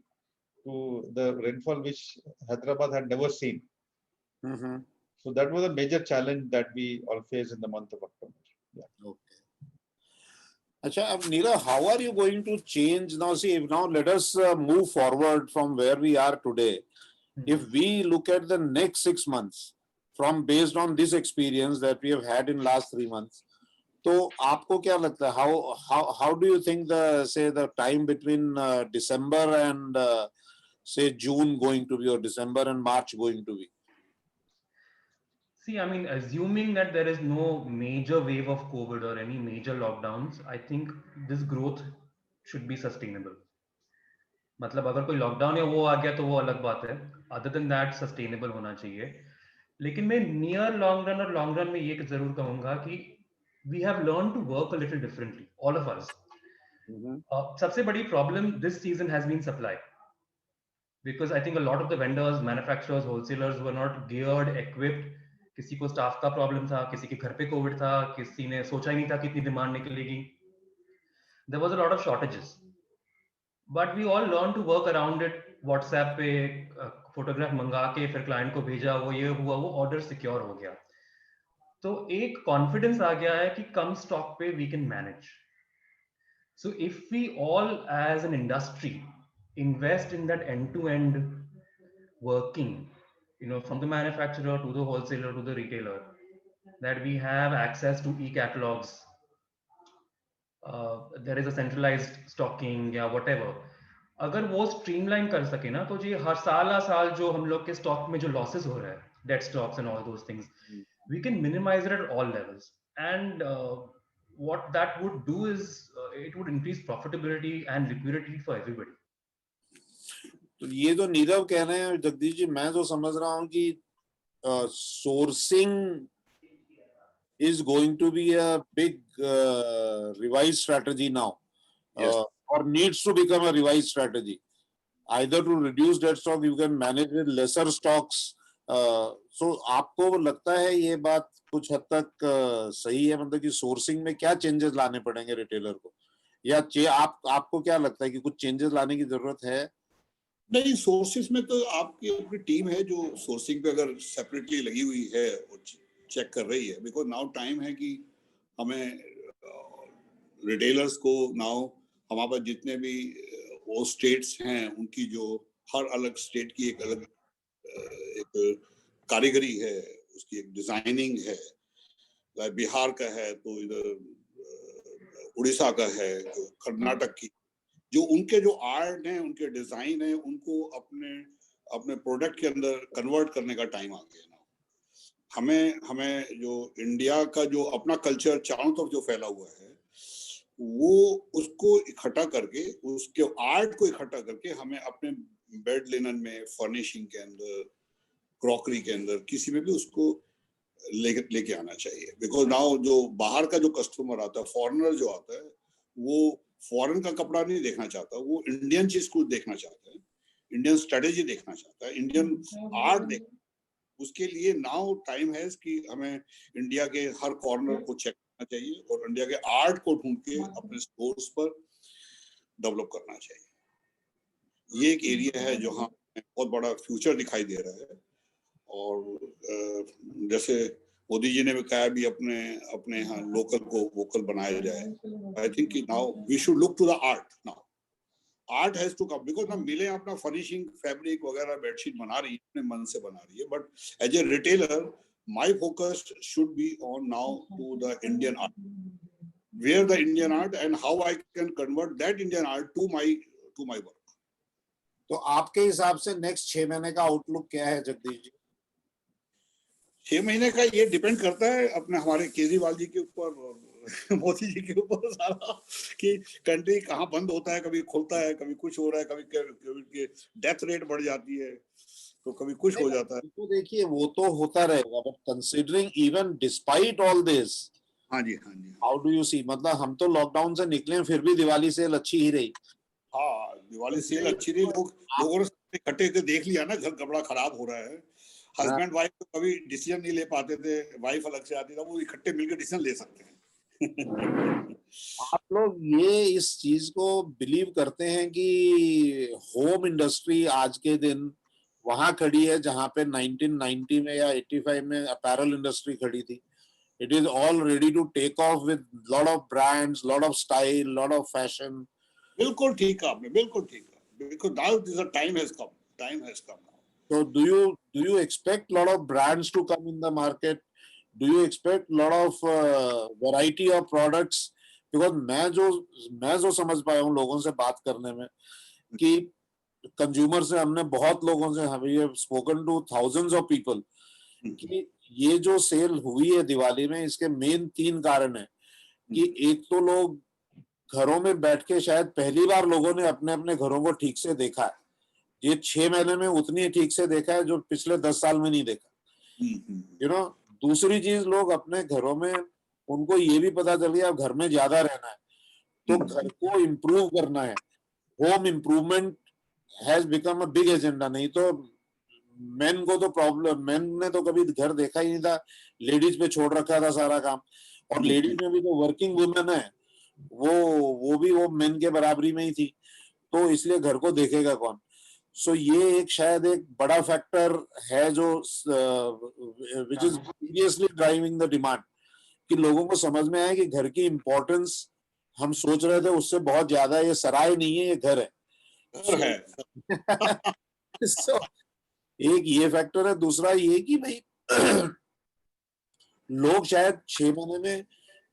the rainfall which Hyderabad had never seen. So that was a major challenge that we all faced in the month of October. Yeah. Okay. Acha, Neera, how are you going to change now? See, now let us move forward from where we are today. If we look at the next 6 months, from based on this experience that we have had in last 3 months, तो आपको क्या लगता है? How do you think the time between December and say June going to be, or December and March going to be? See, I mean, assuming that there is no major wave of COVID or any major lockdowns, I think this growth should be sustainable. मतलब अगर कोई lockdown या वो आ गया तो वो अलग बात है. अदर देन दैट सस्टेनेबल होना चाहिए. लेकिन मैं नियर लॉन्ग रन और लॉन्ग रन में ये जरूर कहूंगा कि we have learn to work a little differently, all of us. सबसे बड़ी problem this season has been supply, because I think a lot of the vendors, manufacturers, wholesalers were not geared, equipped. किसी को staff का problem था, किसी के घर पे कोविड था, किसी ने सोचा ही नहीं था कि इतनी डिमांड निकलेगी. There was a lot of shortages, but we all learn to work around it. WhatsApp पे फोटोग्राफ मंगा के फिर क्लाइंट को भेजा, वो ये हुआ, वो ऑर्डर सिक्योर हो गया. तो एक कॉन्फिडेंस आ गया है कि कम स्टॉक पे we can manage. So if we all as an industry invest in that end to end working, from the manufacturer to the wholesaler to the retailer, that we have access to e-catalogs, there is a centralized stocking या whatever. अगर वो streamline कर सके ना, तो जी हर साल जो हम लोग के stock में जो losses हो रहे हैं, dead stocks and all those things, we can minimize it at all levels. And what that would do is it would increase profitability and liquidity for everybody. तो ये जो नीरव कह रहे हैं जगदीश जी, मैं तो समझ रहा हूँ कि sourcing is going to be a big revised strategy now. Yes. Or needs to become a revised strategy. either to reduce dead stock, you can manage with lesser stocks. So आपको लगता है ये बात कुछ हद तक सही है, मतलब कि सोर्सिंग में क्या चेंजेस लाने पड़ेंगे रिटेलर को, या आपको क्या लगता है कि कुछ चेंजेस लाने की जरूरत है? नहीं, सोर्सेस में तो आपकी अपनी टीम है जो सोर्सिंग पे अगर सेपरेटली लगी हुई है वो चेक कर रही है, बिकॉज नाउ टाइम है कि हमें रिटेलर्स को नाउ हमारे पास जितने भी वो स्टेट्स हैं उनकी जो हर अलग स्टेट की एक अलग एक कारीगरी है, उसकी एक डिजाइनिंग है। बिहार का है तो इधर उड़ीसा का है, कर्नाटक की, जो उनके जो आर्ट है, उनके डिजाइन है, उनको अपने अपने प्रोडक्ट के अंदर कन्वर्ट करने का टाइम आ गया ना। हमें जो इंडिया का जो अपना कल्चर चारों तरफ जो फैला हुआ है, वो उसको इकट्ठा करके, उसके आर्ट को इकट्ठा करके हमें अपने बेड लिनन में, फर्निशिंग के अंदर, क्रॉकरी के अंदर, किसी में भी उसको लेके आना चाहिए। बिकॉज नाउ जो बाहर का जो कस्टमर आता है, फॉरेनर जो आता है, वो फॉरेन का कपड़ा नहीं देखना चाहता, वो इंडियन चीज को देखना चाहता है, इंडियन स्ट्रेटेजी देखना चाहता है, इंडियन आर्ट देखना। उसके लिए नाउ टाइम है कि हमें इंडिया के हर कॉर्नर को चेक करना चाहिए और इंडिया के आर्ट को ढूंढ के अपने स्टोर्स पर डेवलप करना चाहिए। ये एक एरिया है जहाँ बहुत बड़ा फ्यूचर दिखाई दे रहा है। और जैसे मोदी जी ने भी कहा भी अपने यहाँ लोकल को वोकल बनाया जाए। आई थिंक कि now we should look to the art. Now art has to come, because ना मिले अपना फर्निशिंग, फैब्रिक वगैरह, बेडशीट बना रही है, अपने मन से बना रही है, but as a retailer my focus should be on now to the Indian art, where the Indian art and how I can convert that Indian art to my work. तो आपके हिसाब से नेक्स्ट 6 महीने का आउटलुक क्या है जगदीश जी? 6 महीने का ये डिपेंड करता है अपने हमारे केजरीवाल जी के ऊपर और मोदी जी के ऊपर सारा, कि कंट्री कहाँ बंद होता है, कभी खुलता है, कभी कुछ हो रहा है, कभी डेथ रेट बढ़ जाती है, तो कभी कुछ हो जाता है। तो देखिए वो तो होता रहेगा, but considering even despite all this, हाँ जी, हाँ जी, हाउ डू यू सी, मतलब हम तो लॉकडाउन से निकले फिर भी दिवाली सेल अच्छी ही रही। हाँ, दिवाली सेल अच्छी रही। लोगों ने इकट्ठे होकर देख लिया ना, घर कपड़ा खराब हो रहा है, हस्बैंड वाइफ तो कभी डिसीजन नहीं ले पाते थे, वाइफ अलग से आती था, वो इकट्ठे मिलकर डिसीजन ले सकते हैं। आप लोग ये इस चीज को बिलीव करते हैं कि होम इंडस्ट्री आज के दिन वहां खड़ी है जहां पे 1990 में या 85 में अपैरल इंडस्ट्री खड़ी थी? It is all ready to take off with lot of brands, lot of style, lot of fashion. बिल्कुल ठीक है आपने, बिल्कुल ठीक है, because now this time has come, time has come. So do you expect lot of brands to come in the market? Do you expect lot of variety of products? Because मैं जो समझ पाया हूँ लोगों से बात करने में, कि कंज्यूमर से हमने बहुत लोगों से, we have spoken to thousands of people, कि ये जो सेल हुई है दिवाली में, इसके मेन 3 कारण है। कि एक तो लोग घरों में बैठ के शायद पहली बार लोगों ने अपने अपने घरों को ठीक से देखा है, ये 6 महीने में उतनी ठीक से देखा है जो पिछले 10 साल में नहीं देखा। यू नो, दूसरी चीज, लोग अपने घरों में, उनको ये भी पता चल गया अब घर में ज्यादा रहना है तो घर को इम्प्रूव करना है। Home improvement has become a big agenda. नहीं तो मेन को तो प्रॉब्लम, मेन ने तो कभी घर देखा ही नहीं था, लेडीज पे छोड़ रखा था सारा काम। और लेडीज में भी तो वर्किंग वुमेन है, वो भी वो मेन के बराबरी में ही थी, तो इसलिए घर को देखेगा कौन। सो ये एक शायद एक बड़ा फैक्टर है जो which is seriously driving the demand, कि लोगों को समझ में आया कि घर की इंपॉर्टेंस हम सोच रहे थे उससे बहुत ज्यादा है, ये सराय नहीं है, ये घर है। so, एक ये फैक्टर है। दूसरा ये कि भाई लोग शायद 6 महीने में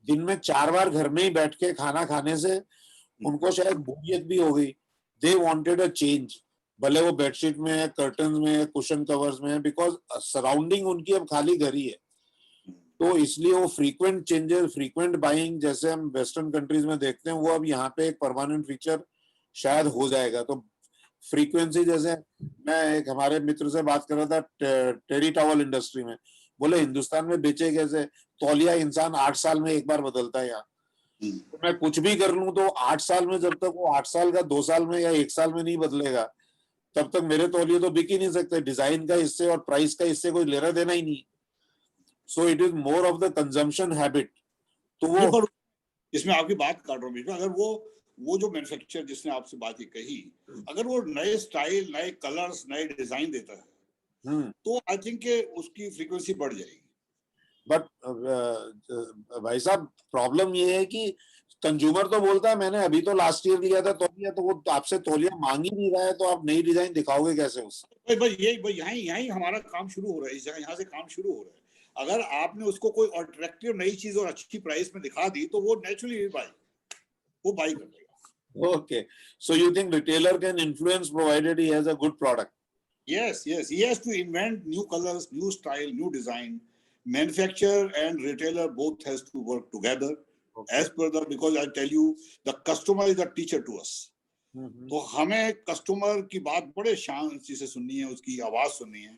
दिन में 4 बार घर में ही बैठ के खाना खाने से उनको शायद बोरियत भी हो गई। दे वांटेड अ चेंज, भले वो बेडशीट में है, कर्टन्स में है, कुशन कवर्स में है, बिकॉज सराउंडिंग उनकी अब खाली घर ही है। तो इसलिए वो फ्रीक्वेंट चेंजेस, फ्रीक्वेंट बाइंग जैसे हम वेस्टर्न कंट्रीज में देखते हैं, वो अब यहाँ पे एक परमानेंट फीचर शायद हो जाएगा। तो फ्रीक्वेंसी, जैसे मैं एक हमारे मित्र से बात कर रहा था टेरी टॉवल इंडस्ट्री में, बोले हिंदुस्तान में बेचे कैसे, तौलिया इंसान 8 साल में एक बार बदलता है यहाँ। तो मैं कुछ भी कर लूं तो 8 साल में, जब तक वो 8 साल का 2 साल में या 1 साल में नहीं बदलेगा, तब तक मेरे तौलिए तो बिक ही नहीं सकते, डिजाइन का इससे और प्राइस का इससे कोई लेना देना ही नहीं। So it is more of the consumption habit. तो वो इसमें आपकी बात काट रहा हूँ बीच में, अगर वो जो मैन्युफैक्चरर जिसने आपसे बात ही कही, अगर वो नए स्टाइल, नए कलर्स, नए डिजाइन देता है तो आई थिंक उसकी फ्रीक्वेंसी बढ़ जाएगी। बट भाई साहब प्रॉब्लम ये है कि कंज्यूमर तो बोलता है मैंने अभी तो लास्ट ईयर लिया था तौलिया, तो वो आपसे तौलिया मांग ही नहीं रहा है, तो आप नई डिजाइन दिखाओगे कैसे उससे? यही यही हमारा काम शुरू हो रहा है, इस जगह यहाँ से काम शुरू हो रहा है। अगर आपने उसको कोई अट्रैक्टिव नई चीज और अच्छी प्राइस में दिखा दी तो वो नेचुरली वो बाई कर देगा। Okay, so you think retailer can influence provided he has a good product? Yes, he has to invent new colors, new style, new design. Manufacturer and retailer both has to work together. Okay. As per the, because I tell you, the customer is the teacher to us. तो हमें customer की बात बड़े शांति से सुननी है, उसकी आवाज सुननी है।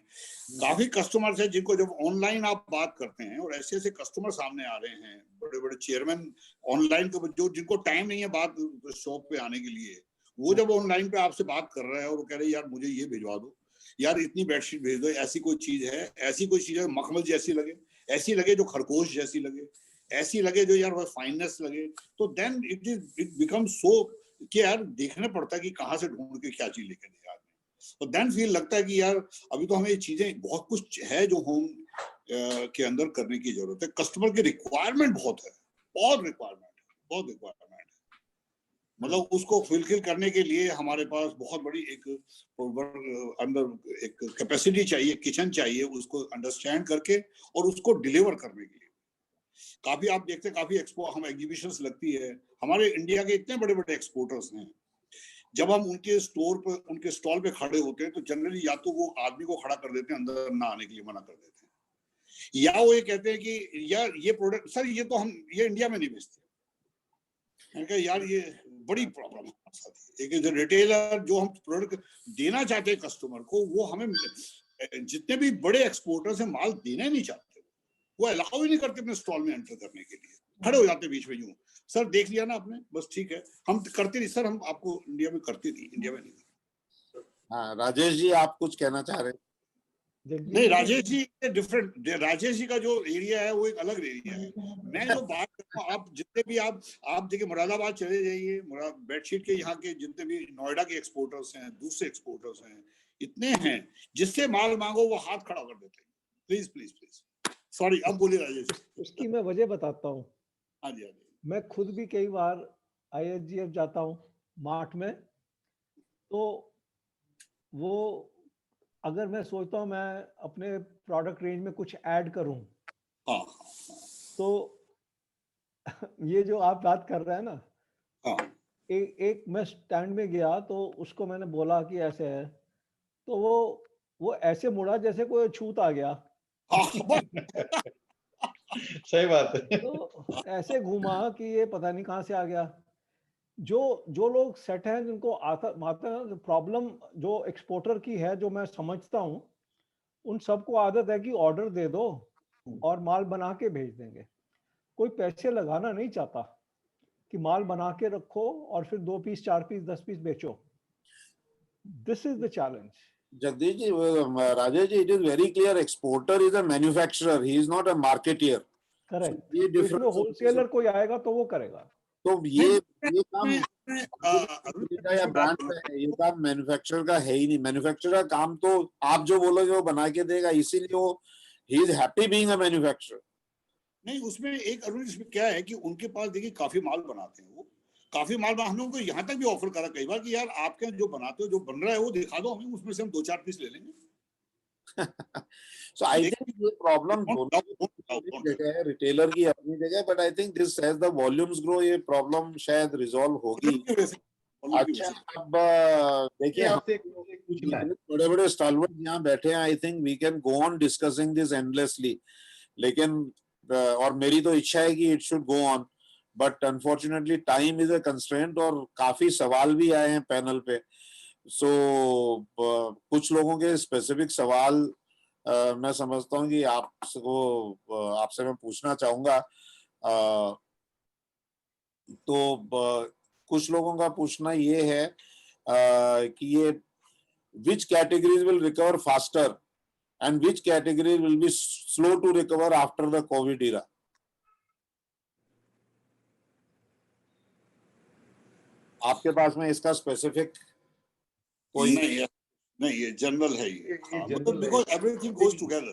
काफी कस्टमर्स हैं जिनको जब ऑनलाइन आप बात करते हैं, और ऐसे ऐसे कस्टमर सामने आ रहे हैं, बड़े बड़े चेयरमैन ऑनलाइन के जो जिनको टाइम नहीं है बात शॉप पे आने के लिए, वो जब ऑनलाइन पे आपसे बात कर रहा है और वो कह रहे हैं यार मुझे ये भिजवा दो, यार इतनी बेडशीट भेज दो, ऐसी कोई चीज है, ऐसी कोई चीज है मखमल जैसी लगे, ऐसी लगे जो खरगोश जैसी लगे, ऐसी लगे जो यार फाइननेस लगे, तो देन इट बिकम सो कि यार देखना पड़ता है कि कहाँ से ढूंढ के क्या चीज लेकर दे आदमी। तो देन फील लगता है कि यार अभी तो हमें ये चीजें बहुत कुछ है जो होम के अंदर करने की जरूरत है। कस्टमर की रिक्वायरमेंट बहुत है, बहुत रिक्वायरमेंट है, मतलब उसको फुलफिल करने के लिए हमारे पास बहुत बड़ी एक अंदर एक कैपेसिटी चाहिए, किचन चाहिए, उसको अंडरस्टैंड करके और उसको डिलीवर करने के लिए। काफी आप देखते हैं, काफी हम एग्जीबिशंस लगती है, हमारे इंडिया के इतने बड़े बड़े एक्सपोर्टर्स हैं, जब हम उनके स्टोर पर, उनके स्टॉल पे खड़े होते हैं तो जनरली या तो वो आदमी को खड़ा कर देते हैं, अंदर ना आने के लिए मना कर देते हैं, या वो ये कहते हैं कि यार ये प्रोडक्ट सर ये तो हम ये इंडिया में नहीं बेचते। यार ये बड़ी प्रॉब्लम है। एक रिटेलर जो हम प्रोडक्ट देना चाहते हैं कस्टमर को, वो हमें जितने भी बड़े एक्सपोर्टर्स हैं माल देना ही नहीं चाहते, वो अलाउ ही नहीं करते अपने स्टॉल में एंटर करने के लिए, खड़े हो जाते बीच में, यूं सर देख लिया ना आपने, बस ठीक है, हम करते नहीं सर, हम आपको इंडिया में करते नहीं, इंडिया में नहीं। हाँ राजेश जी आप कुछ कहना चाह रहे हैं? नहीं राजेश जी डिफरेंट, राजेश जी का जो एरिया है वो एक अलग एरिया है। मैं जो बात करता हूँ, आप जितने भी आप देखिए मुरादाबाद चले जाइए, बेडशीट के यहाँ के जितने भी नोएडा के एक्सपोर्टर्स हैं, दूसरे एक्सपोर्टर्स हैं, इतने हैं जिससे माल मांगो वो हाथ खड़ा कर देते हैं। प्लीज प्लीज प्लीज, सॉरी अब बोलिए राजेश। उसकी मैं वजह बताता हूँ। हाँ जी हाँ जी। मैं खुद भी कई बार ISGF जाता हूँ मार्ट में, तो वो अगर मैं सोचता हूँ मैं अपने प्रोडक्ट रेंज में कुछ ऐड करूँ, तो ये जो आप बात कर रहे हैं ना, एक मैं स्टैंड में गया तो उसको मैंने बोला कि ऐसे है, तो वो ऐसे मुड़ा जैसे कोई छूत आ गया। सही बात है। तो ऐसे घुमा कि ये पता नहीं कहाँ से आ गया। जो लोग सेट हैं, जिनको आता प्रॉब्लम जो एक्सपोर्टर की है, जो मैं समझता हूँ, उन सबको आदत है कि ऑर्डर दे दो और माल बना के भेज देंगे। कोई पैसे लगाना नहीं चाहता कि माल बना के रखो और फिर 2 पीस 4 पीस 10 पीस बेचो। This is the challenge. Jagdish ji, Rajesh ji, it is very clear. Exporter is a manufacturer. He is not a marketeer. Correct. So, ये इसमें होलसेलर कोई आएगा तो वो करेगा। तो ये काम या ब्रांड का है, ये काम मैन्युफैक्चरर का है ही नहीं। मैन्युफैक्चरर का काम तो आप जो बोलोगे वो बना के देगा, इसीलिए वो he is happy being a manufacturer. नहीं उसमें एक अरुण, इसमें क्या है कि उनके पास देखिए काफी माल बनाते हैं, वो काफी माल हमने उनको यहाँ तक भी ऑफर करा कई बार कि यार आपके जो बनाते हो, जो बन रहा है वो दिखा दो हमें, उसमें से हम 2-4 पीस ले लेंगे। So I think ये प्रॉब्लम दोनों जगह है, रिटेलर की अपनी जगह, but I think this as the volumes grow ये प्रॉब्लम शायद रिजॉल्व होगी। अच्छा अब देखिए बड़े बड़े स्टालवर्ड यहाँ बैठे हैं, I think we can go on discussing this endlessly, लेकिन और मेरी तो इच्छा है कि it should go on, but unfortunately time is a constraint और काफी सवाल भी आए हैं पैनल पे। सो कुछ लोगों के स्पेसिफिक सवाल मैं समझता हूँ कि आपसे मैं पूछना चाहूंगा। तो कुछ लोगों का पूछना ये है कि ये which categories will recover faster and which categories will be slow to recover after the COVID era? आपके पास में इसका स्पेसिफिक कोई नहीं नहीं, ये जनरल है ये, ये मतलब general है। Because everything goes together.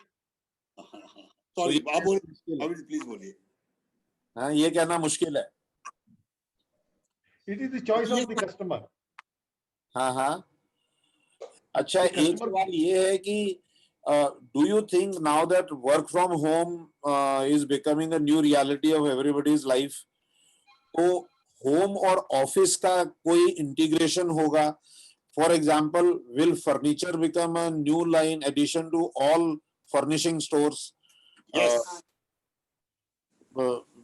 Sorry, आप बोलिए, प्लीज बोलिए। हाँ, ये कहना मुश्किल है। It is the choice of the customer. हाँ हाँ, अच्छा, The एक customer- सवाल ये है कि do you think now that work from home is becoming a new reality of everybody's life, तो होम और ऑफिस का कोई इंटीग्रेशन होगा? For example, will furniture become a new line addition to all furnishing stores? Yes.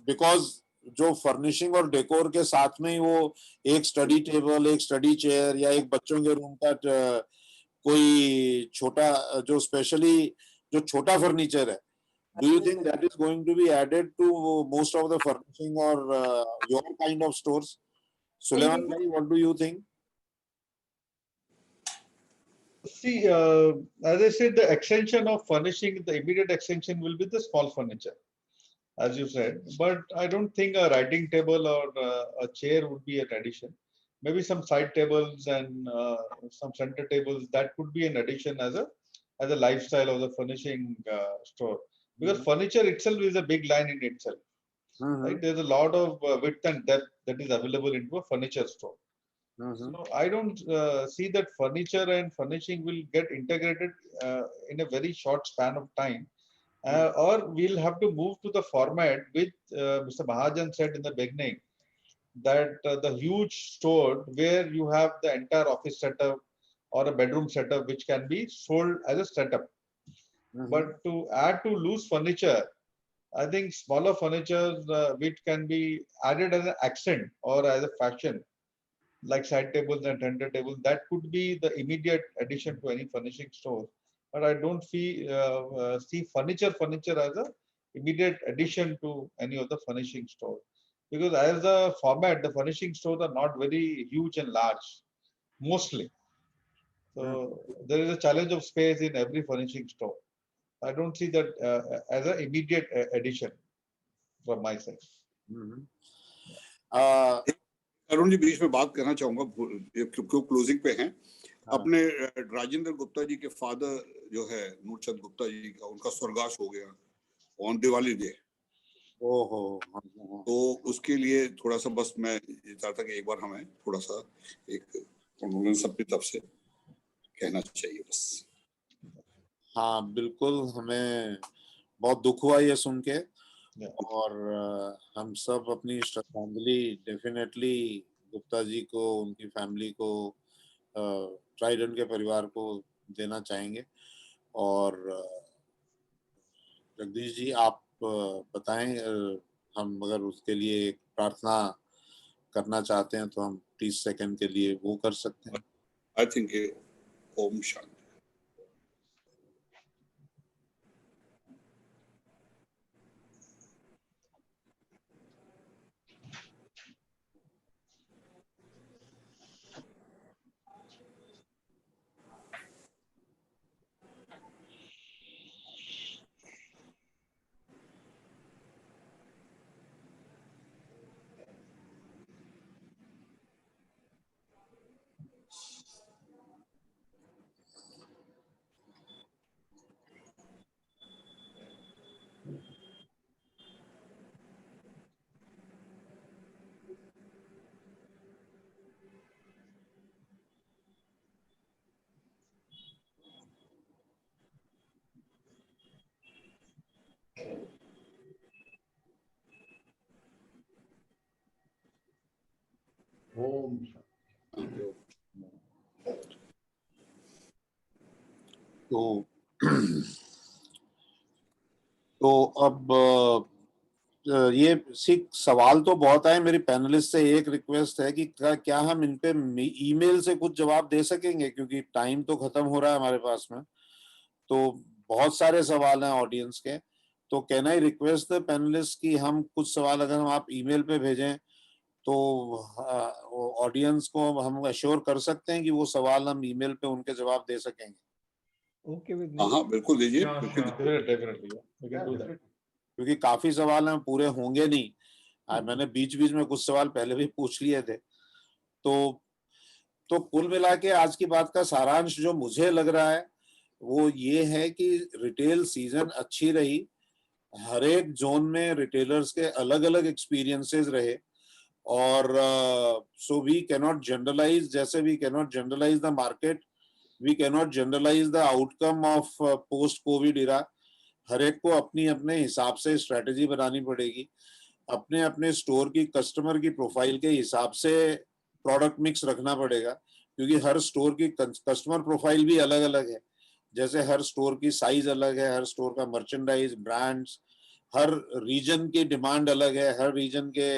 Because जो furnishing और decor के साथ में ही वो एक स्टडी टेबल, एक स्टडी चेयर या एक बच्चों के रूम का कोई छोटा जो स्पेशली जो छोटा फर्नीचर है, do you think that is going to be added to most of the furnishing or your kind of stores? Sulaiman bhai, what do you think? See, as I said, the extension of furnishing, the immediate extension will be the small furniture, as you said. But I don't think a writing table or a chair would be an addition. Maybe some side tables and some center tables, that could be an addition as a lifestyle of the furnishing store. Because furniture itself is a big line in itself. Right? There's a lot of width and depth that is available into a furniture store. So I don't see that furniture and furnishing will get integrated in a very short span of time, or we'll have to move to the format which Mr. Mahajan said in the beginning, that the huge store where you have the entire office setup or a bedroom setup which can be sold as a setup. But to add to loose furniture, I think smaller furniture which can be added as an accent or as a fashion, like side tables and center tables, that could be the immediate addition to any furnishing store. But I don't see furniture as a immediate addition to any of the furnishing store, because as a format, the furnishing stores are not very huge and large, mostly. So there is a challenge of space in every furnishing store. I don't see that as an immediate addition from my side. Arun ji, बीच में बात करना चाहूंगा, क्यों closing पे हैं। अपने राजेंद्र गुप्ता जी के father जो है नूरचंद गुप्ता जी का, उनका स्वर्गवास हो गया ऑन दिवाली डे। तो उसके लिए थोड़ा सा बस मैं ये चाहता कि एक बार हमें थोड़ा सा एक कंडोलेंस अपनी तरफ से कहना चाहिए बस। हाँ बिल्कुल, हमें बहुत दुख हुआ ये सुन के, और हम सब अपनी श्रद्धांजलि डेफिनेटली गुप्ता जी को, उनकी फैमिली को, ट्राइडेंट के परिवार को देना चाहेंगे। और जगदीश जी, आप बताएं, हम अगर उसके लिए एक प्रार्थना करना चाहते हैं तो हम 30 सेकंड के लिए वो कर सकते हैं। I think Om Shanti. ओम तो अब ये सवाल तो बहुत आए मेरी पैनलिस्ट से। एक रिक्वेस्ट है कि क्या हम इन पे ईमेल से कुछ जवाब दे सकेंगे, क्योंकि टाइम तो खत्म हो रहा है हमारे पास में, तो बहुत सारे सवाल हैं ऑडियंस के। तो can I request the panelist कि हम कुछ सवाल अगर हम आप ईमेल पे भेजें तो ऑडियंस को हम अश्योर कर सकते हैं कि वो सवाल हम ईमेल पे उनके जवाब दे सकेंगे। ओके विद हाँ बिल्कुल दीजिए, Sure, बिल्कुल sure. दीजिए। Definitely, yeah. We can do that. क्योंकि काफी सवाल हैं पूरे होंगे नहीं, मैंने बीच बीच में कुछ सवाल पहले भी पूछ लिए थे। तो कुल मिला के आज की बात का सारांश जो मुझे लग रहा है वो ये है कि रिटेल सीजन अच्छी रही, हर एक जोन में रिटेलर्स के अलग अलग एक्सपीरियंसेस रहे, और सो वी कैनॉट जनरलाइज, जैसे we cannot generalise the market, we cannot generalise the outcome of post covid era. हर एक को अपनी अपने हिसाब से स्ट्रेटेजी बनानी पड़ेगी, अपने अपने स्टोर की कस्टमर की प्रोफाइल के हिसाब से प्रोडक्ट मिक्स रखना पड़ेगा, क्योंकि हर स्टोर की कस्टमर प्रोफाइल भी अलग अलग है। जैसे हर स्टोर की साइज अलग है, हर स्टोर का मर्चेंडाइज, ब्रांड्स, हर रीजन की डिमांड अलग है, हर रीजन के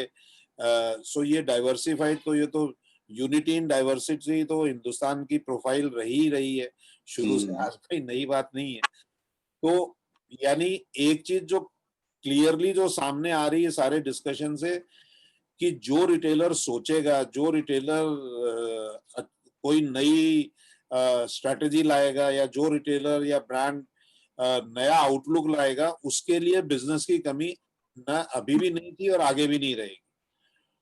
सो ये डाइवर्सिफाइड, तो ये तो यूनिटी इन डाइवर्सिटी तो हिंदुस्तान की प्रोफाइल रही है शुरू से, आज कोई नई बात नहीं है। तो यानी एक चीज जो क्लियरली जो सामने आ रही है सारे डिस्कशन से, कि जो रिटेलर सोचेगा, जो रिटेलर कोई नई स्ट्रेटेजी लाएगा, या जो रिटेलर या ब्रांड नया आउटलुक लाएगा, उसके लिए बिजनेस की कमी न अभी भी नहीं थी और आगे भी नहीं रहेगी।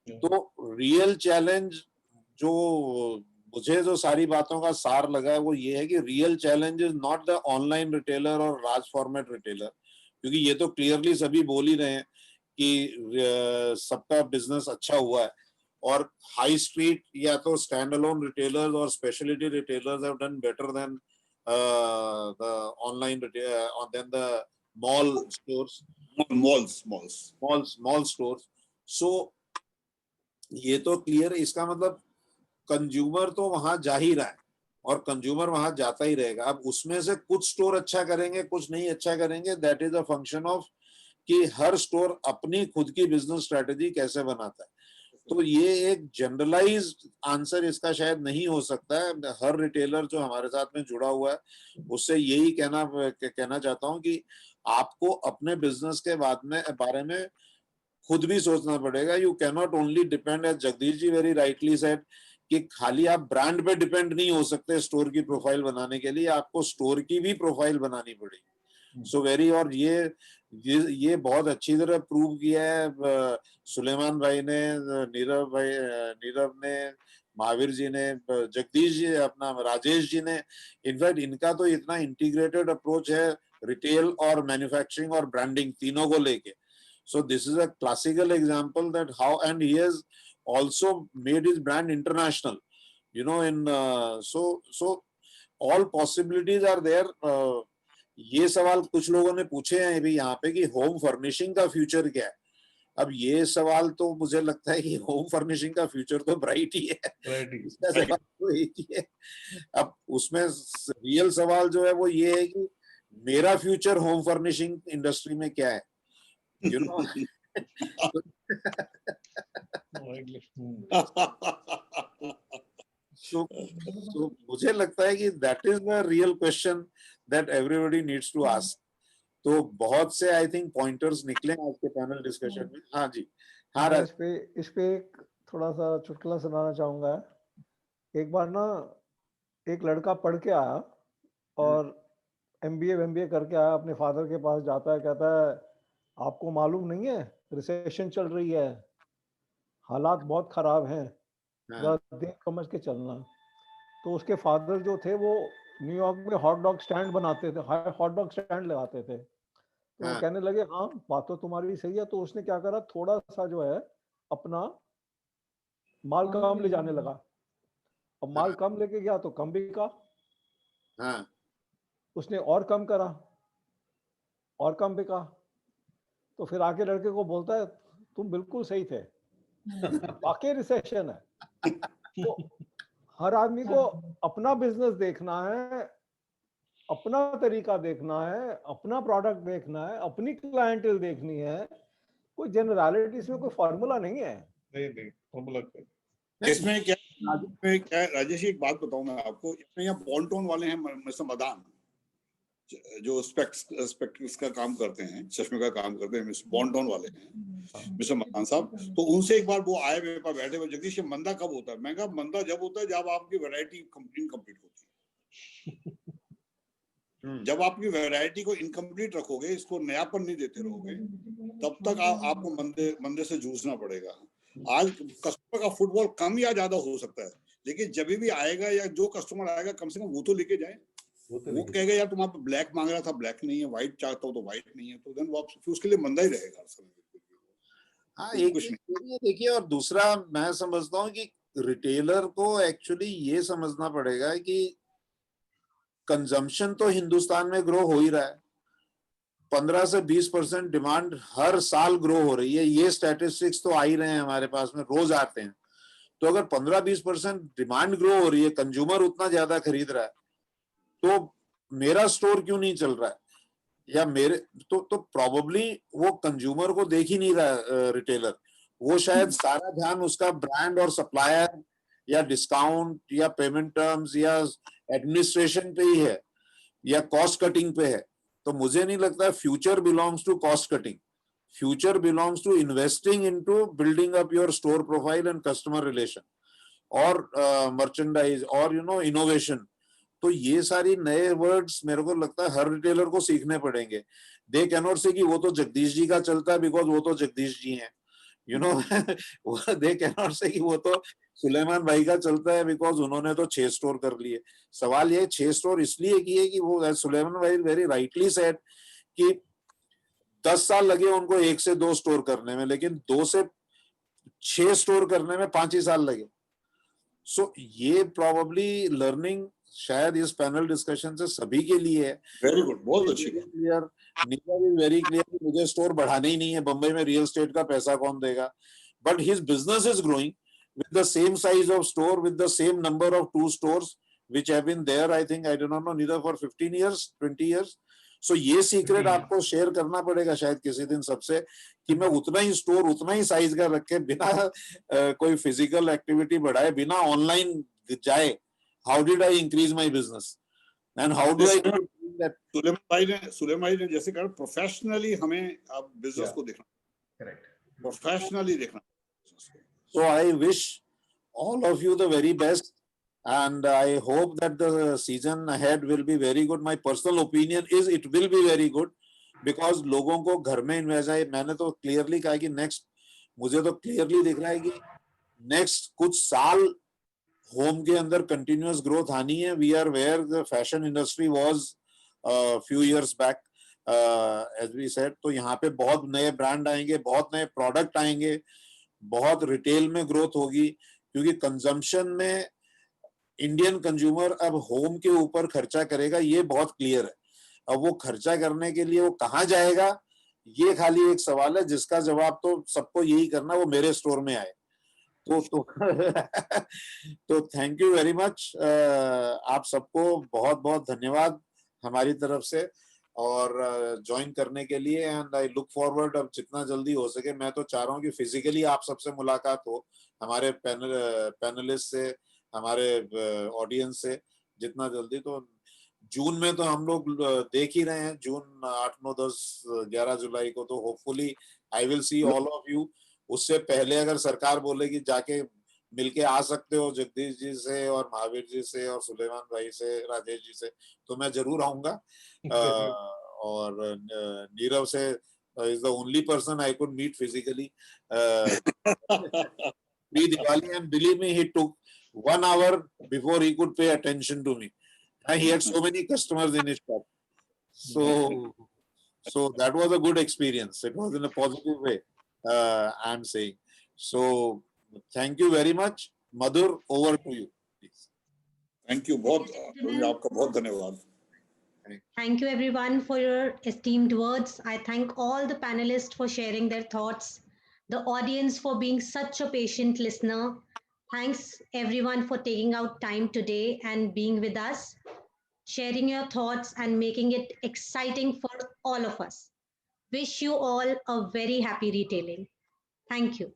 तो रियल चैलेंज जो मुझे जो सारी बातों का सार लगा है वो ये है कि real challenge is not the online retailer और लार्ज फॉर्मेट रिटेलर, क्योंकि ये तो क्लियरली सभी बोल ही रहे हैं कि सबका बिजनेस अच्छा हुआ है, और हाई स्ट्रीट या तो स्टैंड अलोन रिटेलर्स और speciality retailers have done better than the online than the mall stores, mall stores. So ये तो क्लियर है, इसका मतलब कंज्यूमर तो वहां जा ही रहा है और कंज्यूमर वहां जाता ही रहेगा। अब उसमें से कुछ स्टोर अच्छा करेंगे, कुछ नहीं अच्छा करेंगे, that is a function of कि हर स्टोर अपनी खुद की बिजनेस स्ट्रेटेजी कैसे बनाता है। तो ये एक जनरलाइज्ड आंसर इसका शायद नहीं हो सकता है। हर रिटेलर जो हमारे साथ में जुड़ा हुआ है उससे यही कहना चाहता हूं कि आपको अपने बिजनेस के बारे में खुद भी सोचना पड़ेगा। You cannot only depend, as Jagdish ji very rightly said, कि खाली आप ब्रांड पे डिपेंड नहीं हो सकते स्टोर की प्रोफाइल बनाने के लिए, आपको स्टोर की भी प्रोफाइल बनानी पड़ेगी। सो वेरी, और ये बहुत अच्छी तरह प्रूव किया है सुलेमान भाई ने, नीरव ने, महावीर जी ने, जगदीश जी, अपना राजेश जी ने। इनफैक्ट इनका तो इतना इंटीग्रेटेड अप्रोच है रिटेल और मैन्युफैक्चरिंग और ब्रांडिंग तीनों को लेके। So this is a classical example that how, and he has also made his brand international, you know, in so all possibilities are there. ये सवाल कुछ लोगों ने पूछे हैं अभी यहाँ पे कि होम फर्निशिंग का फ्यूचर क्या है। अब ये सवाल तो मुझे लगता है कि होम फर्निशिंग का फ्यूचर तो ब्राइट ही है, इसका सवाल तो एक ही है। अब उसमें रियल सवाल जो है वो ये है कि मेरा फ्यूचर होम फर्निशिंग इंडस्ट्री में क्या है, you know. so मुझे लगता है कि that is the real question that everybody needs to ask. तो बहुत से आई थिंक पॉइंटर्स निकले आज के पैनल डिस्कशन में। हाँ जी, हाँ राज। इस पे एक थोड़ा सा चुटकुला सुनाना चाहूंगा। एक बार ना एक लड़का पढ़ के आया और MBA करके आया, अपने फादर के पास जाता है, कहता है आपको मालूम नहीं है रिसेशन चल रही है, हालात बहुत खराब हैं, देख समझ के चलना। तो उसके फादर जो थे वो न्यूयॉर्क में हॉट डॉग स्टैंड बनाते थे, हॉट डॉग स्टैंड लगाते थे। तो वो कहने लगे हाँ बात तो तुम्हारी सही है। तो उसने क्या करा, थोड़ा सा जो है अपना माल कम ले जाने लगा। अब माल कम लेके गया तो कम बिका। उसने और कम करा और कम बिका। तो फिर आके लड़के को बोलता है तुम बिल्कुल सही थे, वाकई रिसेशन है। तो हर आदमी को अपना बिजनेस देखना है, अपना तरीका देखना है, अपना प्रोडक्ट देखना है, अपनी क्लाइंटेल देखनी है। कोई जनरलिटी, इसमें कोई फॉर्मूला नहीं है। नहीं फॉर्मूला इसमें क्या राजेश, एक बात बताऊं मैं आपको। इसमें यहाँ बॉन्टोन वाले हैं मिस्टर मदान, जो स्पेक्ट्रिक्स का काम करते हैं, चश्मे का काम करते हैं, मिस्टर बॉन्डॉन वाले हैं, मिस्टर मकान साहब, तो उनसे एक बार वो आए मेरे पास बैठे हुए, जगदीश ये मंदा कब होता है? मैं कहा मंदा जब होता है जब आपकी वैरायटी इनकम्प्लीट होती है। जब आपकी वैरायटी को इनकम्प्लीट रखोगे, इसको नयापन नहीं देते रहोगे, तब तक आपको मंदे से जूझना पड़ेगा। आज कस्टमर का फुटबॉल कम या ज्यादा हो सकता है, लेकिन जब भी आएगा या जो कस्टमर आएगा कम से कम वो तो लेके जाए। वो कहेगा यार तुम आप ब्लैक मांग रहा था, ब्लैक नहीं है, व्हाइट चाहता हो तो व्हाइट नहीं है, तो देन वो फिर उसके लिए मंदा ही रहेगा। हाँ, एक ये देखिए, और दूसरा मैं समझता हूँ कि रिटेलर को एक्चुअली ये समझना पड़ेगा कि कंजम्पशन तो हिंदुस्तान में ग्रो हो ही रहा है, 15 से 20% डिमांड हर साल ग्रो हो रही है। ये स्टैटिस्टिक्स तो आ ही रहे हैं हमारे पास में, रोज आते हैं। तो अगर 15-20% डिमांड ग्रो हो रही है, कंज्यूमर उतना ज्यादा खरीद रहा है, तो मेरा स्टोर क्यों नहीं चल रहा है? या मेरे तो प्रॉब्ली वो कंज्यूमर को देख ही नहीं रहा रिटेलर। वो शायद सारा ध्यान उसका ब्रांड और सप्लायर या डिस्काउंट या पेमेंट टर्म्स या एडमिनिस्ट्रेशन पे ही है या कॉस्ट कटिंग पे है। तो मुझे नहीं लगता future belongs to cost cutting. Future belongs to investing into building up your store profile and customer relation और मर्चेंडाइज और इनोवेशन। तो ये सारी नए वर्ड्स मेरे को लगता है हर रिटेलर को सीखने पड़ेंगे। दे कैन नॉट से कि वो तो जगदीश जी का चलता है बिकॉज वो तो जगदीश जी हैं, दे कैन नॉट से कि वो तो सुलेमान भाई का चलता है बिकॉज उन्होंने तो 6 स्टोर कर लिए। सवाल ये 6 स्टोर इसलिए किए कि वो सुलेमान भाई वेरी राइटली सेड कि 10 साल लगे उनको 1 से 2 स्टोर करने में, लेकिन 2 से 6 स्टोर करने में 5 ही साल लगे। सो ये प्रोबेबली लर्निंग शायद इस पैनल डिस्कशन से सभी के लिए है। वेरी गुड, बहुत अच्छी clear, Nirav is very clear कि मुझे स्टोर बढ़ाने ही नहीं है, बंबई में रियल एस्टेट का पैसा कौन देगा। But his business is growing with the same size of store, with the same number of 2 stores which have been there, I think, I do not know, neither for 15 years, 20 years. So ये secret आपको share करना पड़ेगा शायद किसी दिन सबसे, कि मैं उतना ही स्टोर उतना ही साइज का रखे, बिना कोई फिजिकल एक्टिविटी बढ़ाए, बिना ऑनलाइन जाए, how did I increase my business and how do I that. Suleman भाई ने जैसे कहा, प्रोफेशनली हमें अब बिजनेस को देखना, करेक्ट, प्रोफेशनली देखना। So I wish all of you the very best, and I hope that the season ahead will be very good. My personal opinion is it will be very good because लोगों को घर में invest है। मैंने तो clearly कहा कि next, मुझे तो क्लियरली दिख रहा है कि नेक्स्ट कुछ साल होम के अंदर कंटिन्यूअस ग्रोथ आनी है। We are where the fashion industry was few years back as we said. तो यहाँ पे बहुत नए ब्रांड आएंगे, बहुत नए प्रोडक्ट आएंगे, बहुत रिटेल में ग्रोथ होगी, क्योंकि कंजम्पशन में इंडियन कंज्यूमर अब होम के ऊपर खर्चा करेगा, ये बहुत क्लियर है। अब वो खर्चा करने के लिए वो कहाँ जाएगा, ये खाली एक सवाल है जिसका जवाब तो सबको यही करना, वो मेरे स्टोर में आए। तो थैंक यू वेरी मच, आप सबको बहुत बहुत धन्यवाद हमारी तरफ से और ज्वाइन करने के लिए। एंड आई लुक फॉरवर्ड, अब जितना जल्दी हो सके, मैं तो चाह रहा हूँ कि फिजिकली आप सबसे मुलाकात हो, हमारे पैनलिस्ट से, हमारे ऑडियंस से जितना जल्दी। तो जून में तो हम लोग देख ही रहे हैं, जून 8, 9, 10, 11 जुलाई को तो hopefully I will see all of you. उससे पहले अगर सरकार बोले कि जाके मिलके आ सकते हो जगदीश जी से और महावीर जी से और सुलेमान भाई से, राजेश जी से, तो मैं जरूर आऊंगा। और नीरव से is the only person I could meet physically pre Diwali, and believe me, he took 1 hour before he could pay attention to me, and he had so many customers in his shop. So that was a good experience. It was in a positive way, I'm saying. So thank you very much. Madhur, over to you, please. Thank you बहुत, आपका बहुत धन्यवाद। Thank you everyone for your esteemed words. I thank all the panelists for sharing their thoughts, the audience for being such a patient listener. Thanks everyone for taking out time today and being with us, sharing your thoughts and making it exciting for all of us. Wish you all a very happy retailing. Thank you.